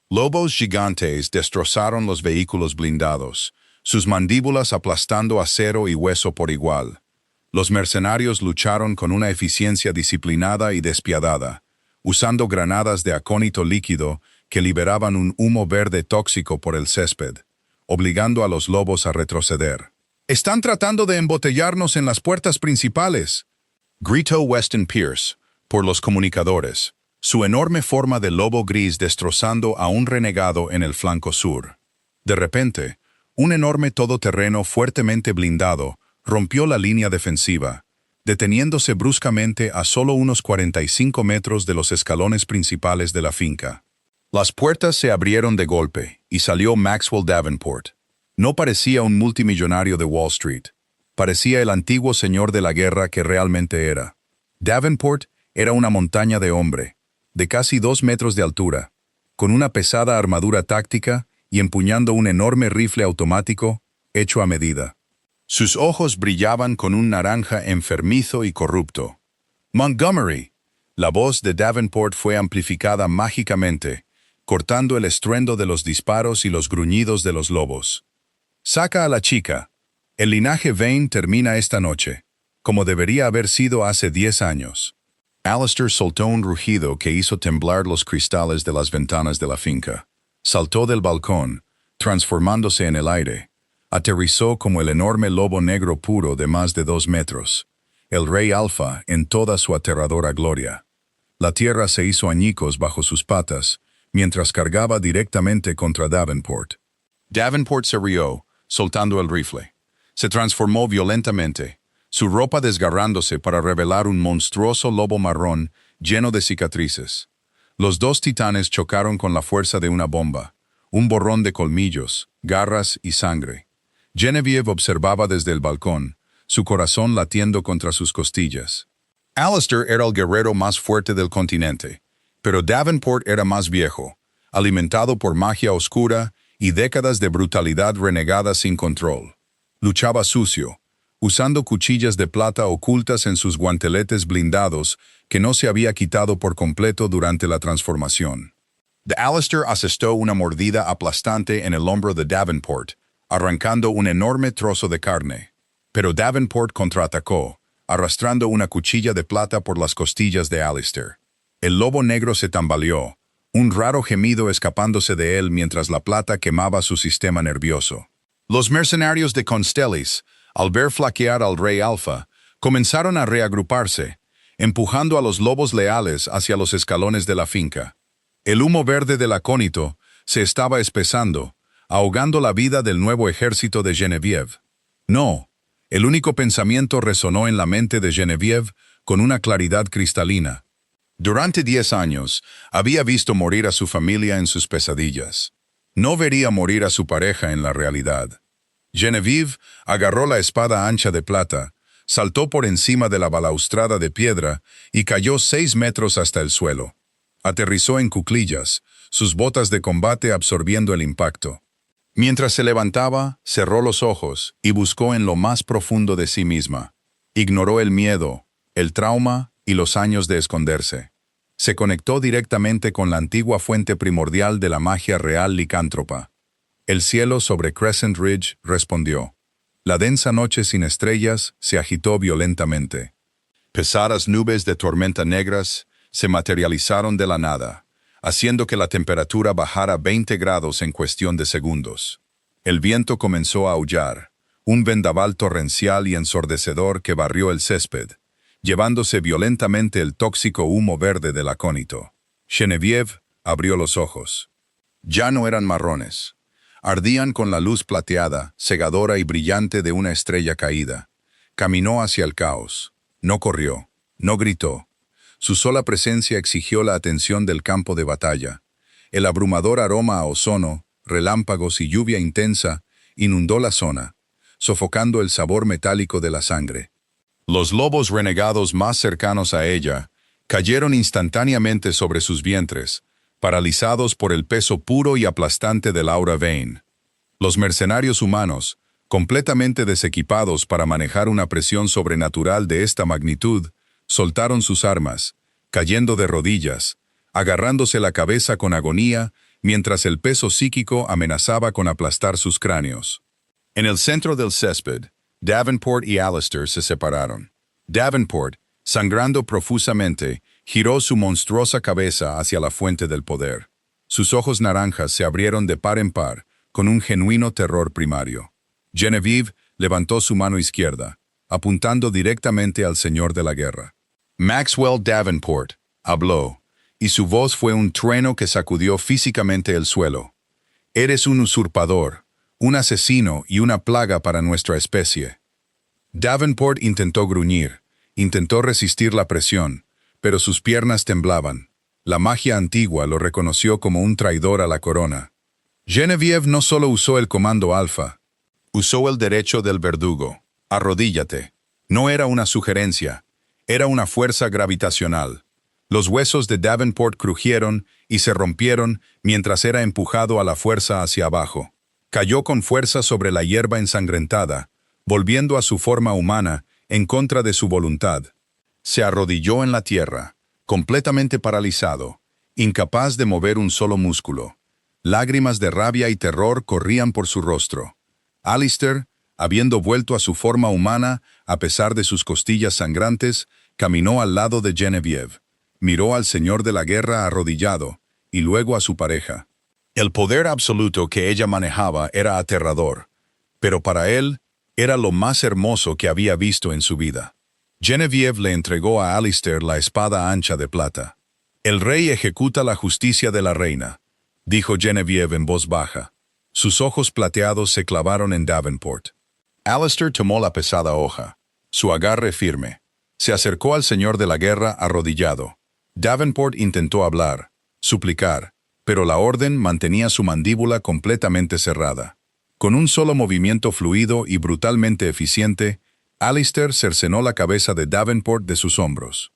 Lobos gigantes destrozaron los vehículos blindados, sus mandíbulas aplastando acero y hueso por igual. Los mercenarios lucharon con una eficiencia disciplinada y despiadada, usando granadas de acónito líquido que liberaban un humo verde tóxico por el césped, obligando a los lobos a retroceder. «Están tratando de embotellarnos en las puertas principales», gritó Weston Pierce, por los comunicadores, su enorme forma de lobo gris destrozando a un renegado en el flanco sur. De repente, un enorme todoterreno fuertemente blindado rompió la línea defensiva, deteniéndose bruscamente a solo unos 45 metros de los escalones principales de la finca. Las puertas se abrieron de golpe y salió Maxwell Davenport. No parecía un multimillonario de Wall Street. Parecía el antiguo señor de la guerra que realmente era. Davenport era una montaña de hombre, de casi 2 metros de altura, con una pesada armadura táctica y empuñando un enorme rifle automático hecho a medida. Sus ojos brillaban con un naranja enfermizo y corrupto. «Montgomery». La voz de Davenport fue amplificada mágicamente, cortando el estruendo de los disparos y los gruñidos de los lobos. «Saca a la chica. El linaje Vane termina esta noche, como debería haber sido hace 10 años». Alistair soltó un rugido que hizo temblar los cristales de las ventanas de la finca. Saltó del balcón, transformándose en el aire. Aterrizó como el enorme lobo negro puro de más de 2 metros, el rey alfa en toda su aterradora gloria. La tierra se hizo añicos bajo sus patas, mientras cargaba directamente contra Davenport. Davenport se rió, soltando el rifle. Se transformó violentamente, su ropa desgarrándose para revelar un monstruoso lobo marrón lleno de cicatrices. Los dos titanes chocaron con la fuerza de una bomba, un borrón de colmillos, garras y sangre. Genevieve observaba desde el balcón, su corazón latiendo contra sus costillas. Alistair era el guerrero más fuerte del continente, pero Davenport era más viejo, alimentado por magia oscura y décadas de brutalidad renegada sin control. Luchaba sucio, usando cuchillas de plata ocultas en sus guanteletes blindados que no se había quitado por completo durante la transformación. Alistair asestó una mordida aplastante en el hombro de Davenport, arrancando un enorme trozo de carne. Pero Davenport contraatacó, arrastrando una cuchilla de plata por las costillas de Alistair. El lobo negro se tambaleó, un raro gemido escapándose de él mientras la plata quemaba su sistema nervioso. Los mercenarios de Constellis, al ver flaquear al rey alfa, comenzaron a reagruparse, empujando a los lobos leales hacia los escalones de la finca. El humo verde del acónito se estaba espesando, ahogando la vida del nuevo ejército de Genevieve. No, el único pensamiento resonó en la mente de Genevieve con una claridad cristalina. Durante 10 años, había visto morir a su familia en sus pesadillas. No vería morir a su pareja en la realidad. Genevieve agarró la espada ancha de plata, saltó por encima de la balaustrada de piedra y cayó 6 metros hasta el suelo. Aterrizó en cuclillas, sus botas de combate absorbiendo el impacto. Mientras se levantaba, cerró los ojos y buscó en lo más profundo de sí misma. Ignoró el miedo, el trauma y los años de esconderse. Se conectó directamente con la antigua fuente primordial de la magia real licántropa. El cielo sobre Crescent Ridge respondió. La densa noche sin estrellas se agitó violentamente. Pesadas nubes de tormenta negras se materializaron de la nada, haciendo que la temperatura bajara 20 grados en cuestión de segundos. El viento comenzó a aullar, un vendaval torrencial y ensordecedor que barrió el césped, llevándose violentamente el tóxico humo verde del acónito. Genevieve abrió los ojos. Ya no eran marrones. Ardían con la luz plateada, cegadora y brillante de una estrella caída. Caminó hacia el caos. No corrió, no gritó. Su sola presencia exigió la atención del campo de batalla. El abrumador aroma a ozono, relámpagos y lluvia intensa inundó la zona, sofocando el sabor metálico de la sangre. Los lobos renegados más cercanos a ella cayeron instantáneamente sobre sus vientres, paralizados por el peso puro y aplastante del aura Vayne. Los mercenarios humanos, completamente desequipados para manejar una presión sobrenatural de esta magnitud, soltaron sus armas, cayendo de rodillas, agarrándose la cabeza con agonía, mientras el peso psíquico amenazaba con aplastar sus cráneos. En el centro del césped, Davenport y Alistair se separaron. Davenport, sangrando profusamente, giró su monstruosa cabeza hacia la fuente del poder. Sus ojos naranjas se abrieron de par en par, con un genuino terror primario. Genevieve levantó su mano izquierda, apuntando directamente al señor de la guerra. Maxwell Davenport habló, y su voz fue un trueno que sacudió físicamente el suelo. Eres un usurpador, un asesino y una plaga para nuestra especie. Davenport intentó gruñir, intentó resistir la presión, pero sus piernas temblaban. La magia antigua lo reconoció como un traidor a la corona. Genevieve no solo usó el comando alfa, usó el derecho del verdugo. Arrodíllate. No era una sugerencia, era una fuerza gravitacional. Los huesos de Davenport crujieron y se rompieron mientras era empujado a la fuerza hacia abajo. Cayó con fuerza sobre la hierba ensangrentada, volviendo a su forma humana en contra de su voluntad. Se arrodilló en la tierra, completamente paralizado, incapaz de mover un solo músculo. Lágrimas de rabia y terror corrían por su rostro. Alistair, habiendo vuelto a su forma humana a pesar de sus costillas sangrantes, caminó al lado de Genevieve. Miró al señor de la guerra arrodillado, y luego a su pareja. El poder absoluto que ella manejaba era aterrador, pero para él era lo más hermoso que había visto en su vida. Genevieve le entregó a Alistair la espada ancha de plata. «El rey ejecuta la justicia de la reina», dijo Genevieve en voz baja. Sus ojos plateados se clavaron en Davenport. Alistair tomó la pesada hoja, su agarre firme. Se acercó al señor de la guerra arrodillado. Davenport intentó hablar, suplicar, pero la orden mantenía su mandíbula completamente cerrada. Con un solo movimiento fluido y brutalmente eficiente, Alistair cercenó la cabeza de Davenport de sus hombros.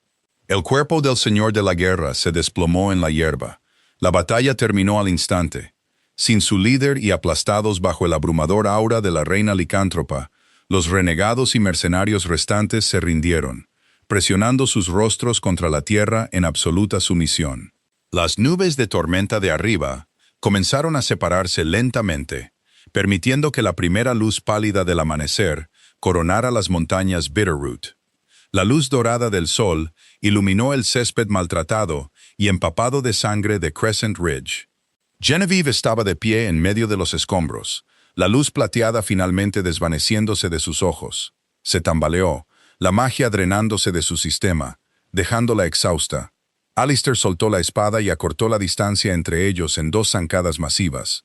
El cuerpo del señor de la guerra se desplomó en la hierba. La batalla terminó al instante. Sin su líder y aplastados bajo el abrumador aura de la reina licántropa, los renegados y mercenarios restantes se rindieron, presionando sus rostros contra la tierra en absoluta sumisión. Las nubes de tormenta de arriba comenzaron a separarse lentamente, permitiendo que la primera luz pálida del amanecer coronara las montañas Bitterroot. La luz dorada del sol iluminó el césped maltratado y empapado de sangre de Crescent Ridge. Genevieve estaba de pie en medio de los escombros, la luz plateada finalmente desvaneciéndose de sus ojos. Se tambaleó, la magia drenándose de su sistema, dejándola exhausta. Alistair soltó la espada y acortó la distancia entre ellos en 2 zancadas masivas.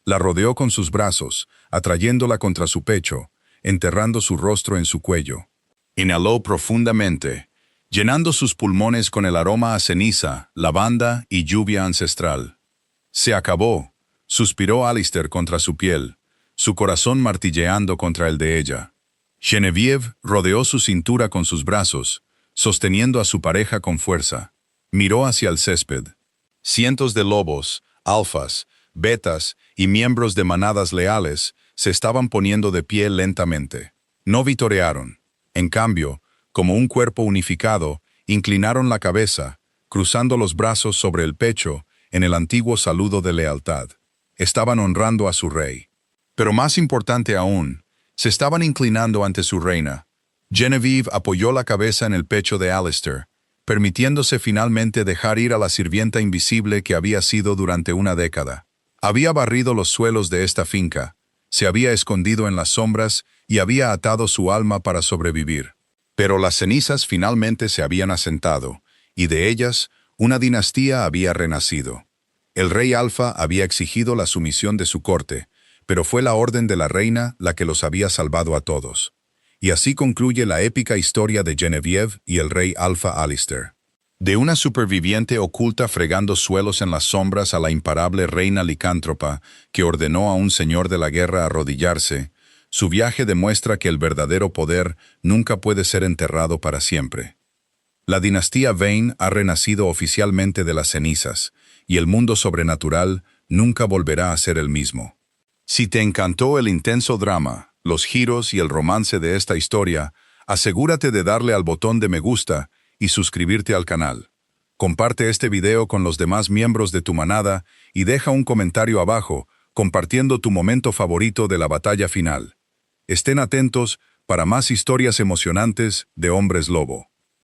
La rodeó con sus brazos, atrayéndola contra su pecho, enterrando su rostro en su cuello. Inhaló profundamente, llenando sus pulmones con el aroma a ceniza, lavanda y lluvia ancestral. «Se acabó», suspiró Alistair contra su piel, su corazón martilleando contra el de ella. Genevieve rodeó su cintura con sus brazos, sosteniendo a su pareja con fuerza. Miró hacia el césped. Cientos de lobos, alfas, betas y miembros de manadas leales se estaban poniendo de pie lentamente. No vitorearon. En cambio, como un cuerpo unificado, inclinaron la cabeza, cruzando los brazos sobre el pecho en el antiguo saludo de lealtad. Estaban honrando a su rey. Pero más importante aún, se estaban inclinando ante su reina. Genevieve apoyó la cabeza en el pecho de Alistair, permitiéndose finalmente dejar ir a la sirvienta invisible que había sido durante una década. Había barrido los suelos de esta finca, se había escondido en las sombras y había atado su alma para sobrevivir. Pero las cenizas finalmente se habían asentado, y de ellas una dinastía había renacido. El rey Alfa había exigido la sumisión de su corte, pero fue la orden de la reina la que los había salvado a todos. Y así concluye la épica historia de Genevieve y el rey Alpha Alistair. De una superviviente oculta fregando suelos en las sombras a la imparable reina licántropa que ordenó a un señor de la guerra arrodillarse, su viaje demuestra que el verdadero poder nunca puede ser enterrado para siempre. La dinastía Vane ha renacido oficialmente de las cenizas, y el mundo sobrenatural nunca volverá a ser el mismo. Si te encantó el intenso drama, los giros y el romance de esta historia, asegúrate de darle al botón de me gusta y suscribirte al canal. Comparte este video con los demás miembros de tu manada y deja un comentario abajo compartiendo tu momento favorito de la batalla final. Estén atentos para más historias emocionantes de Hombres Lobo.